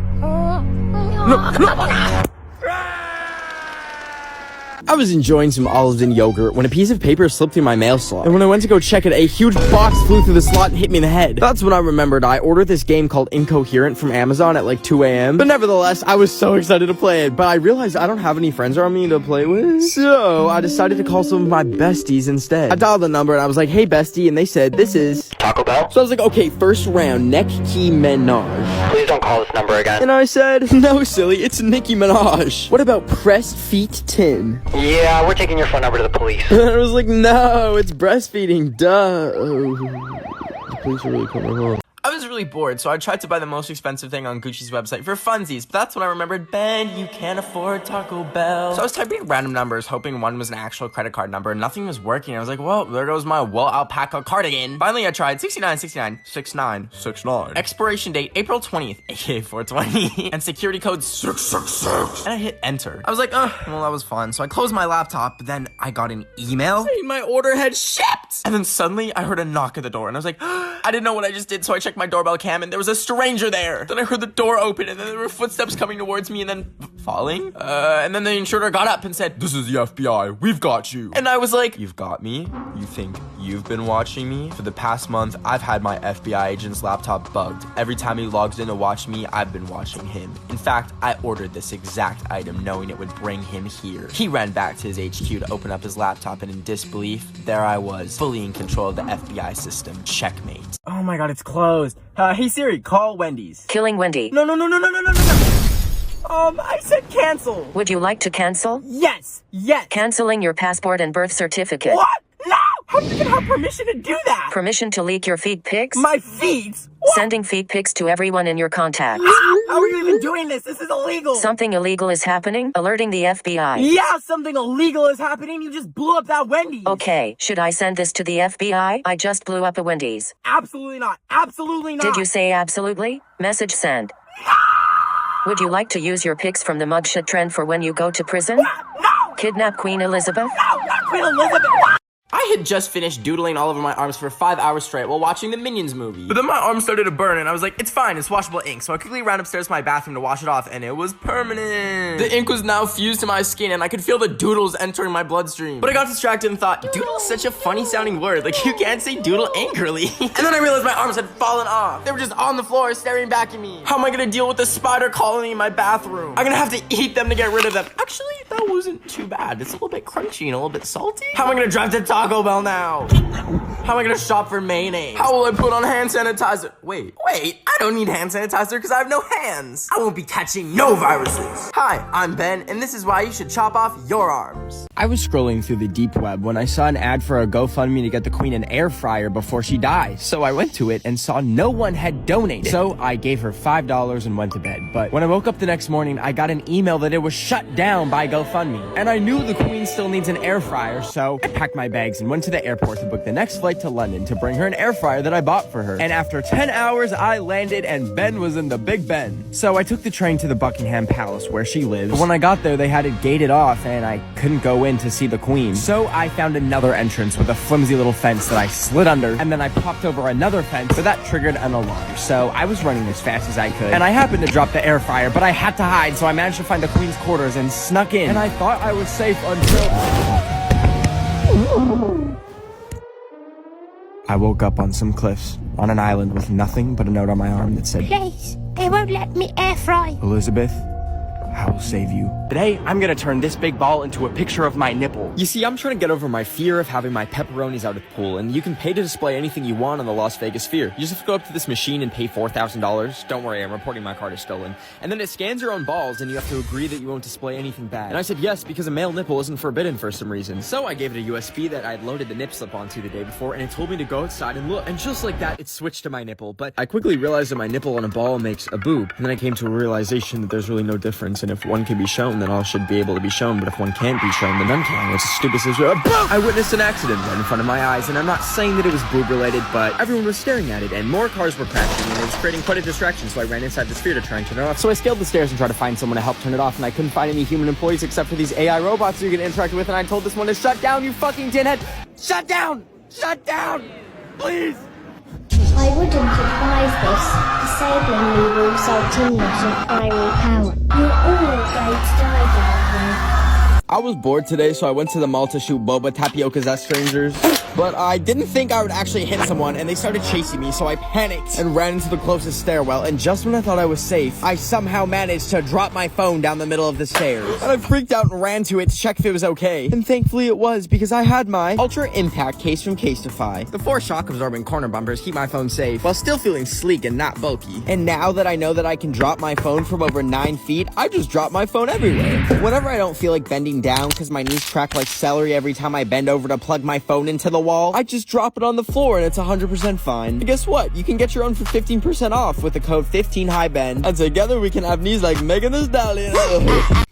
G: I was enjoying some olives and yogurt when a piece of paper slipped through my mail slot. And when I went to go check it, a huge box flew through the slot and hit me in the head. That's when I remembered I ordered this game called Incoherent from Amazon at like 2 a.m. But nevertheless, I was so excited to play it. But I realized I don't have any friends around me to play with. So I decided to call some of my besties instead. I dialed the number and I was like, hey bestie, and they said, this is
M: Taco Bell?
G: So I was like, okay, first round, neck key Minaj.
M: Please don't call this number again.
G: And I said, no silly, it's Nicki Minaj. What about pressed feet 10?
M: Yeah, we're taking your phone number to the police.
G: And I was like, no, it's breastfeeding, duh. Oh, the police are really coming home.
F: I was really bored, so I tried to buy the most expensive thing on Gucci's website for funsies, but that's when I remembered, Ben, you can't afford Taco Bell. So I was typing random numbers, hoping one was an actual credit card number, and nothing was working. I was like, well, there goes my wool alpaca cardigan. Finally, I tried 69696969. Expiration date, April 20th, aka 420, and security code 666. And I hit enter. I was like, well, that was fun. So I closed my laptop, but then I got an email saying my order had shipped. And then suddenly, I heard a knock at the door, and I was like, I didn't know what I just did, so I checked my doorbell cam and there was a stranger there. Then I heard the door open and then there were footsteps coming towards me and then falling. And then the intruder got up and said, this is the FBI, we've got you. And I was like, you've got me? You think you've been watching me? For the past month, I've had my FBI agent's laptop bugged. Every time he logs in to watch me, I've been watching him. In fact, I ordered this exact item knowing it would bring him here. He ran back to his HQ to open up his laptop and in disbelief, there I was, fully in control of the FBI system. Checkmate. Oh my god, it's closed. Hey Siri, call Wendy's.
N: Killing Wendy.
F: No. I said cancel.
N: Would you like to cancel?
F: Yes.
N: Canceling your passport and birth certificate.
F: What? No! How did you have permission to do that?
N: Permission to leak your feed pics?
F: My feet? What?
N: Sending feed pics to everyone in your contacts.
F: How are you even doing this? This is illegal.
N: Something illegal is happening? Alerting the FBI.
F: Yeah, something illegal is happening. You just blew up that Wendy's.
N: Okay, should I send this to the FBI? I just blew up a Wendy's.
F: Absolutely not. Absolutely not.
N: Did you say absolutely? Message sent.
F: No!
N: Would you like to use your pics from the mugshot trend for when you go to prison?
F: No!
N: Kidnap Queen Elizabeth?
F: No, not Queen Elizabeth! I had just finished doodling all over my arms for 5 hours straight while watching the Minions movie. But then my arm started to burn and I was like, it's fine, it's washable ink. So I quickly ran upstairs to my bathroom to wash it off and it was permanent. The ink was now fused to my skin and I could feel the doodles entering my bloodstream. But I got distracted and thought, doodle is such a funny sounding word. Like you can't say doodle angrily. And then I realized my arms had fallen off. They were just on the floor staring back at me. How am I gonna deal with the spider colony in my bathroom? I'm gonna have to eat them to get rid of them. Actually, that wasn't too bad. It's a little bit crunchy and a little bit salty. How am I gonna drive to Taco Bell now? How am I gonna shop for mayonnaise? How will I put on hand sanitizer? Wait, I don't need hand sanitizer because I have no hands. I won't be catching no viruses. Hi, I'm Ben, and this is why you should chop off your arms.
G: I was scrolling through the deep web when I saw an ad for a GoFundMe to get the Queen an air fryer before she dies. So I went to it and saw no one had donated. So I gave her $5 and went to bed. But when I woke up the next morning, I got an email that it was shut down by GoFundMe. And I knew the Queen still needs an air fryer, so I packed my bags and went to the airport to book the next flight to London to bring her an air fryer that I bought for her. And after 10 hours, I landed and Ben was in the Big Ben. So I took the train to the Buckingham Palace where she lives. But when I got there, they had it gated off and I couldn't go in to see the Queen. So I found another entrance with a flimsy little fence that I slid under, and then I popped over another fence, but that triggered an alarm. So I was running as fast as I could, and I happened to drop the air fryer, but I had to hide, so I managed to find the Queen's quarters and snuck in. And I thought I was safe until I woke up on some cliffs, on an island with nothing but a note on my arm that said,
J: Please, they won't let me air fry.
G: Elizabeth,
A: I will save you.
G: Today, I'm gonna turn this big ball into a picture of my nipple.
A: You see, I'm trying to get over my fear of having my pepperonis out at the pool, and you can pay to display anything you want on the Las Vegas Sphere. You just have to go up to this machine and pay $4,000. Don't worry, I'm reporting my card is stolen. And then it scans your own balls, and you have to agree that you won't display anything bad. And I said yes, because a male nipple isn't forbidden for some reason. So I gave it a USB that I'd loaded the nip slip onto the day before, and it told me to go outside and look. And just like that, it switched to my nipple. But I quickly realized that my nipple on a ball makes a boob. And then I came to a realization that there's really no difference, and if one can be shown, then all should be able to be shown, but if one can't be shown, then none can. It's the stupidest situation. I witnessed an accident right in front of my eyes, and I'm not saying that it was boob related, but everyone was staring at it, and more cars were crashing, and it was creating quite a distraction, so I ran inside the Sphere to try and turn it off. So I scaled the stairs and tried to find someone to help turn it off, and I couldn't find any human employees except for these AI robots you can interact with, and I told this one to shut down, you fucking tinhead! Shut down! Shut down! Please!
O: I wouldn't advise this. Disabling me will result in loss of primary power. You're all going to die down here.
G: I was bored today, so I went to the mall to shoot boba tapiocas at strangers. But I didn't think I would actually hit someone, and they started chasing me, so I panicked and ran into the closest stairwell, and just when I thought I was safe, I somehow managed to drop my phone down the middle of the stairs. And I freaked out and ran to it to check if it was okay. And thankfully it was, because I had my Ultra Impact case from Casetify. The 4 shock-absorbing corner bumpers keep my phone safe, while still feeling sleek and not bulky. And now that I know that I can drop my phone from over 9 feet, I just drop my phone everywhere. Whenever I don't feel like bending down because my knees crack like celery every time I bend over to plug my phone into the wall, I just drop it on the floor and it's 100% fine. And guess what? You can get your own for 15% off with the code 15HighBend. And together we can have knees like Megan Thee Stallion.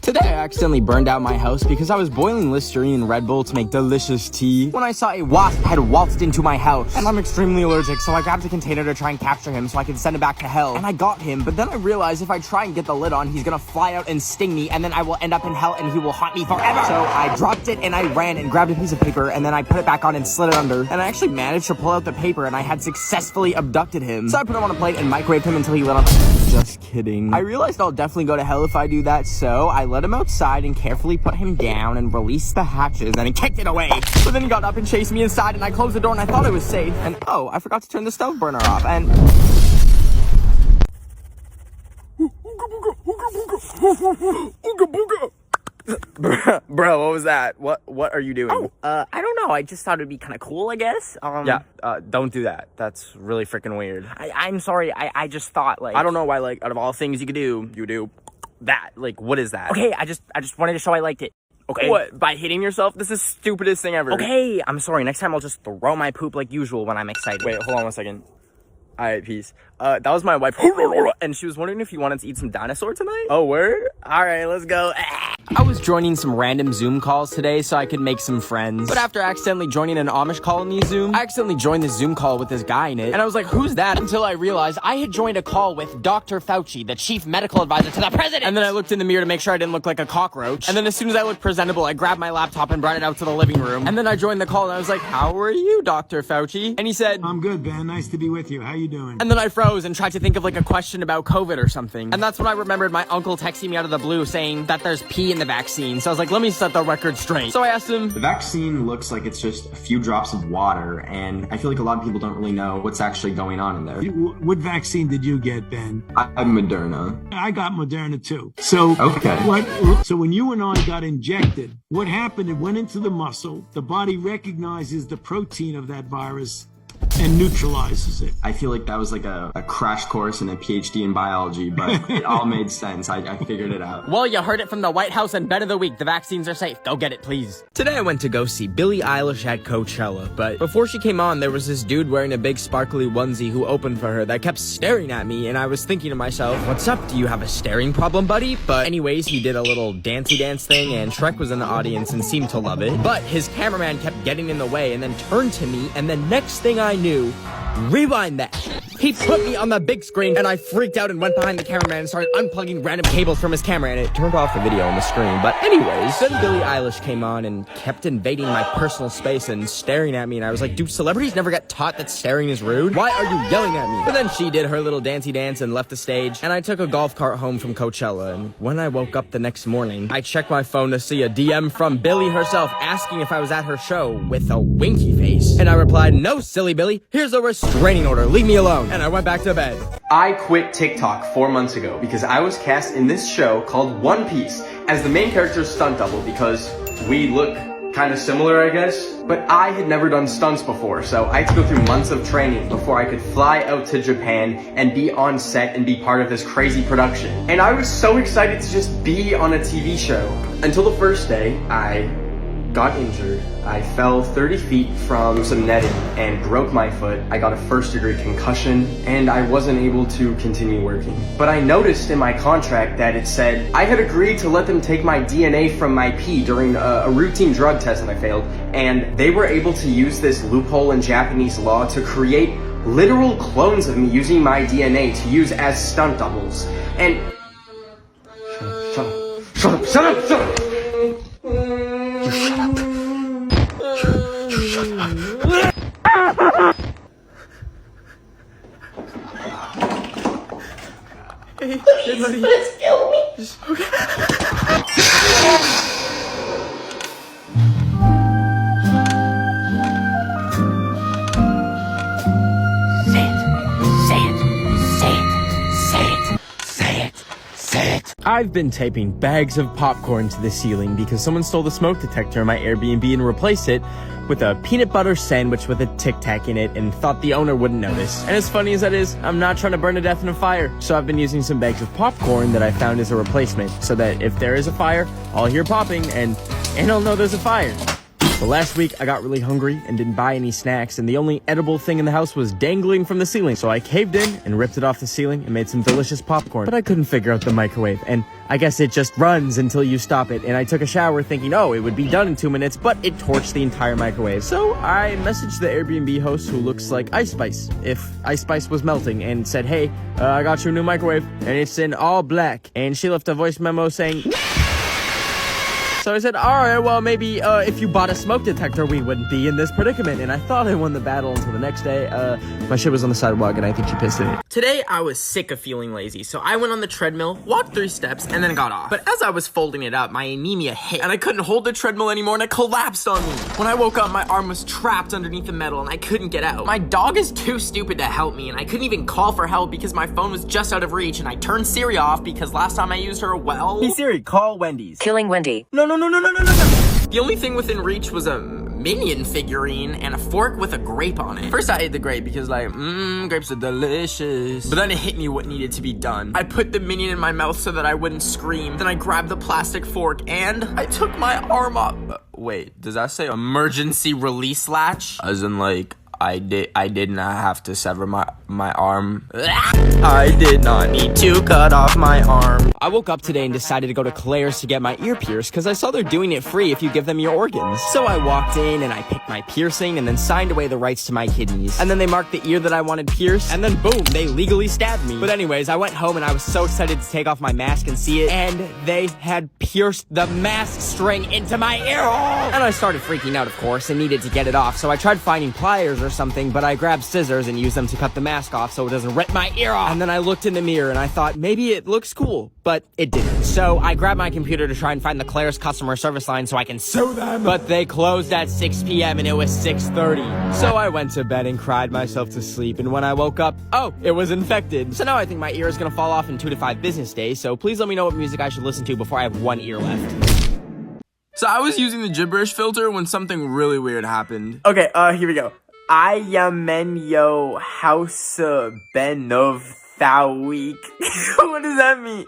G: Today I accidentally burned out my house because I was boiling Listerine and Red Bull to make delicious tea when I saw a wasp had waltzed into my house. And I'm extremely allergic, so I grabbed a container to try and capture him so I could send him back to hell. And I got him, but then I realized if I try and get the lid on, he's gonna fly out and sting me, and then I will end up in hell and he will haunt me forever. So I dropped it and I ran and grabbed a piece of paper, and then I put it back on and slid it under. And I actually managed to pull out the paper, and I had successfully abducted him. So I put him on a plate and microwaved him until he lit up. Just kidding. I realized I'll definitely go to hell if I do that, so I let him outside and carefully put him down and released the hatches, and he kicked it away. But then he got up and chased me inside, and I closed the door and I thought I was safe. And oh, I forgot to turn the stove burner off, and... Bro, what was that? What are you doing?
M: I don't know. I just thought it'd be kind of cool, I guess.
G: Don't do that. That's really freaking weird.
M: I'm sorry. I just thought, like...
G: I don't know why, like, out of all things you could do, you do that. Like, what is that?
M: Okay, I just wanted to show I liked it. Okay.
G: What? By hitting yourself? This is the stupidest thing ever.
M: Okay, I'm sorry. Next time I'll just throw my poop like usual when I'm excited.
G: Wait, hold on 1 second. Alright, peace. That was my wife, and she was wondering if you wanted to eat some dinosaur tonight. Oh, word? Alright, let's go. I was joining some random Zoom calls today so I could make some friends. But after accidentally joining an Amish colony Zoom, I accidentally joined this Zoom call with this guy in it. And I was like, who's that? Until I realized I had joined a call with Dr. Fauci, the chief medical advisor to the president. And then I looked in the mirror to make sure I didn't look like a cockroach. And then as soon as I looked presentable, I grabbed my laptop and brought it out to the living room. And then I joined the call and I was like, how are you, Dr. Fauci? And he said,
P: I'm good, Ben. Nice to be with you. How you doing?
G: And then I froze and tried to think of like a question about COVID or something. And that's when I remembered my uncle texting me out of the blue saying that there's pee in the vaccine. So I was like, let me set the record straight. So I asked him,
A: the vaccine looks like it's just a few drops of water, and I feel like a lot of people don't really know what's actually going on in there.
P: What vaccine did you get, Ben?
A: I'm Moderna.
P: I got Moderna too. So
A: okay.
P: So when you and I got injected, what happened? It went into the muscle. The body recognizes the protein of that virus and neutralizes it.
A: I feel like that was like a crash course and a PhD in biology, but it all made sense. I figured it out.
G: Well, you heard it from the White House and Ben of the Week. The vaccines are safe. Go get it, please. Today I went to go see Billie Eilish at Coachella, but before she came on, there was this dude wearing a big sparkly onesie who opened for her that kept staring at me, and I was thinking to myself, what's up? Do you have a staring problem, buddy? But anyways, he did a little dancey dance thing, and Shrek was in the audience and seemed to love it. But his cameraman kept getting in the way and then turned to me, and the next thing I knew, rewind that. He put me on the big screen, and I freaked out and went behind the cameraman and started unplugging random cables from his camera, and it turned off the video on the screen. But anyways, then Billie Eilish came on and kept invading my personal space and staring at me, and I was like, do celebrities never get taught that staring is rude? Why are you yelling at me? But then she did her little dancey dance and left the stage, and I took a golf cart home from Coachella, and when I woke up the next morning, I checked my phone to see a DM from Billie herself asking if I was at her show with a winky face. And I replied, no, silly Billie, here's a receipt Restraining order, leave me alone. And I went back to bed.
D: I quit TikTok 4 months ago because I was cast in this show called One Piece as the main character's stunt double because we look kind of similar, I guess. But I had never done stunts before, so I had to go through months of training before I could fly out to Japan and be on set and be part of this crazy production. And I was so excited to just be on a TV show. Until the first day, I got injured. I fell 30 feet from some netting and broke my foot. I got a first-degree concussion and I wasn't able to continue working. But I noticed in my contract that it said I had agreed to let them take my DNA from my pee during a routine drug test that I failed, and they were able to use this loophole in Japanese law to create literal clones of me using my DNA to use as stunt doubles. And shut up. Shut up.
F: Hey, buddy.
J: Let's kill me.
F: Okay.
G: I've been taping bags of popcorn to the ceiling because someone stole the smoke detector in my Airbnb and replaced it with a peanut butter sandwich with a Tic Tac in it and thought the owner wouldn't notice. And as funny as that is, I'm not trying to burn to death in a fire. So I've been using some bags of popcorn that I found as a replacement so that if there is a fire, I'll hear popping and I'll know there's a fire. But last week, I got really hungry and didn't buy any snacks, and the only edible thing in the house was dangling from the ceiling. So I caved in and ripped it off the ceiling and made some delicious popcorn. But I couldn't figure out the microwave, and I guess it just runs until you stop it. And I took a shower thinking, oh, it would be done in 2 minutes, but it torched the entire microwave. So I messaged the Airbnb host who looks like Ice Spice, if Ice Spice was melting, and said, hey, I got your new microwave, and it's in all black. And she left a voice memo saying... So I said, all right, well, maybe if you bought a smoke detector, we wouldn't be in this predicament. And I thought I won the battle until the next day. My shit was on the sidewalk, and I think she pissed in it.
F: Today, I was sick of feeling lazy, so I went on the treadmill, walked 3 steps, and then got off. But as I was folding it up, my anemia hit, and I couldn't hold the treadmill anymore, and it collapsed on me. When I woke up, my arm was trapped underneath the metal, and I couldn't get out. My dog is too stupid to help me, and I couldn't even call for help because my phone was just out of reach, and I turned Siri off because last time I used her, well...
G: Hey Siri, call Wendy's.
N: Killing Wendy.
F: No. The only thing within reach was a Minion figurine and a fork with a grape on it. First I ate the grape because like, grapes are delicious. But then it hit me what needed to be done. I put the Minion in my mouth so that I wouldn't scream. Then I grabbed the plastic fork and I took my arm off. Wait, does that say emergency release latch? As in like, I did not have to sever my arm. I did not need to cut off my arm.
G: I woke up today and decided to go to Claire's to get my ear pierced because I saw they're doing it free if you give them your organs. So I walked in and I picked my piercing and then signed away the rights to my kidneys. And then they marked the ear that I wanted pierced and then boom, they legally stabbed me. But anyways, I went home and I was so excited to take off my mask and see it, and they had pierced the mask string into my ear hole. And I started freaking out, of course, and needed to get it off. So I tried finding pliers or something, but I grabbed scissors and used them to cut the mask off so it doesn't rip my ear off. And then I looked in the mirror and I thought maybe it looks cool, but it didn't. So I grabbed my computer to try and find the Claire's customer service line so I can sue them. But they closed at 6 p.m. and it was 6:30. So I went to bed and cried myself to sleep, and when I woke up, oh, it was infected. So now I think my ear is gonna fall off in 2 to 5 business days, so please let me know what music I should listen to before I have 1 ear left.
F: So I was using the gibberish filter when something really weird happened.
G: Okay, here we go. I am in yo house BenOfTheWeek. What does that mean?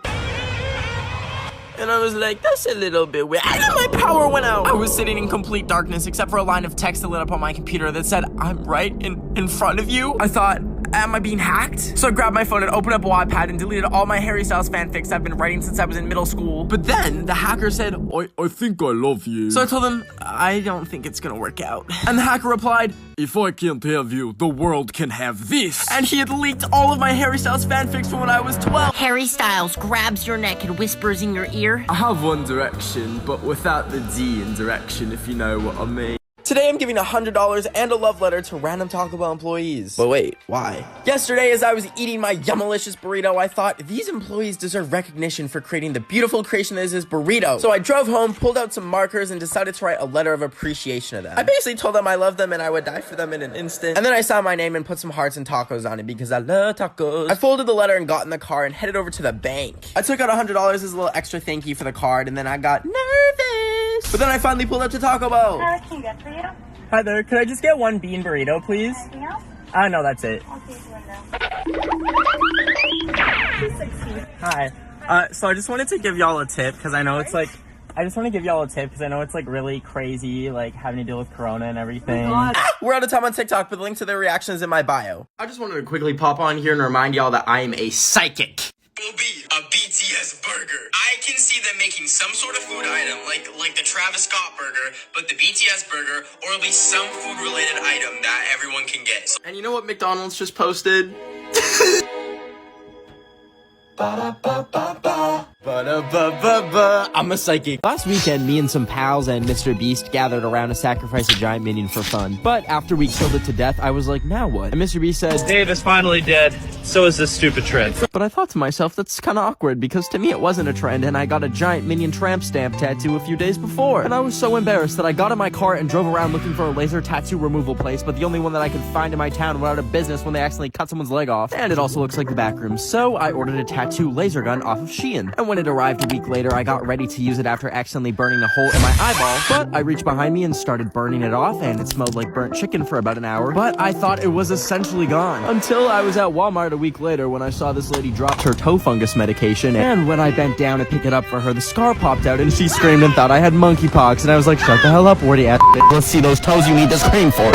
F: And I was like, that's a little bit weird. And then my power went out. I was sitting in complete darkness except for a line of text that lit up on my computer that said, I'm right in front of you. I thought, am I being hacked? So I grabbed my phone and opened up Wattpad and deleted all my Harry Styles fanfics I've been writing since I was in middle school. But then the hacker said,
I: I think I love you.
F: So I told him, I don't think it's gonna work out. And the hacker replied,
I: if I can't have you, the world can have this.
F: And he had leaked all of my Harry Styles fanfics from when I was 12.
J: Harry Styles grabs your neck and whispers in your ear.
F: I have One Direction, but without the D in direction, if you know what I mean. Today I'm giving $100 and a love letter to random Taco Bell employees. But wait, why? Yesterday, as I was eating my yummalicious burrito, I thought, these employees deserve recognition for creating the beautiful creation that is this burrito. So I drove home, pulled out some markers, and decided to write a letter of appreciation to them. I basically told them I loved them and I would die for them in an instant. And then I signed my name and put some hearts and tacos on it because I love tacos. I folded the letter and got in the car and headed over to the bank. I took out $100 as a little extra thank you for the card, and then I got nervous. But then I finally pulled up to Taco Bell.
Q: What can I get for you?
M: Hi there, could I just get one bean burrito, please?
Q: Anything else?
M: No, that's it.
Q: I'll see you window.
M: Hi. So I just wanted to give y'all a tip, because I know it's like, I just want to give y'all a tip, because I know it's like really crazy, like having to deal with Corona and everything.
F: We're out of time on TikTok, but the link to their reaction is in my bio. I just wanted to quickly pop on here and remind y'all that I am a psychic.
R: Will be a BTS burger. I can see them making some sort of food item, like the Travis Scott burger, but the BTS burger, or at least some food-related item that everyone can get.
F: And you know what McDonald's just posted? I'm a psychic.
G: Last weekend, me and some pals and Mr. Beast gathered around to sacrifice a giant minion for fun. But after we killed it to death, I was like, now what? And Mr. Beast said,
S: Dave is finally dead. So is this stupid trend.
G: But I thought to myself, that's kind of awkward because to me it wasn't a trend and I got a giant minion tramp stamp tattoo a few days before. And I was so embarrassed that I got in my car and drove around looking for a laser tattoo removal place, but the only one that I could find in my town went out of business when they accidentally cut someone's leg off. And it also looks like the back room. So I ordered a tattoo laser gun off of Shein. And when it arrived a week later, I got ready to use it after accidentally burning a hole in my eyeball. But I reached behind me and started burning it off, and it smelled like burnt chicken for about an hour. But I thought it was essentially gone. Until I was at Walmart a week later when I saw this lady dropped her toe fungus medication, and when I bent down to pick it up for her, the scar popped out and she screamed and thought I had monkeypox. And I was like, shut the hell up, wordy ass bitch. Let's see those toes you need to scream for.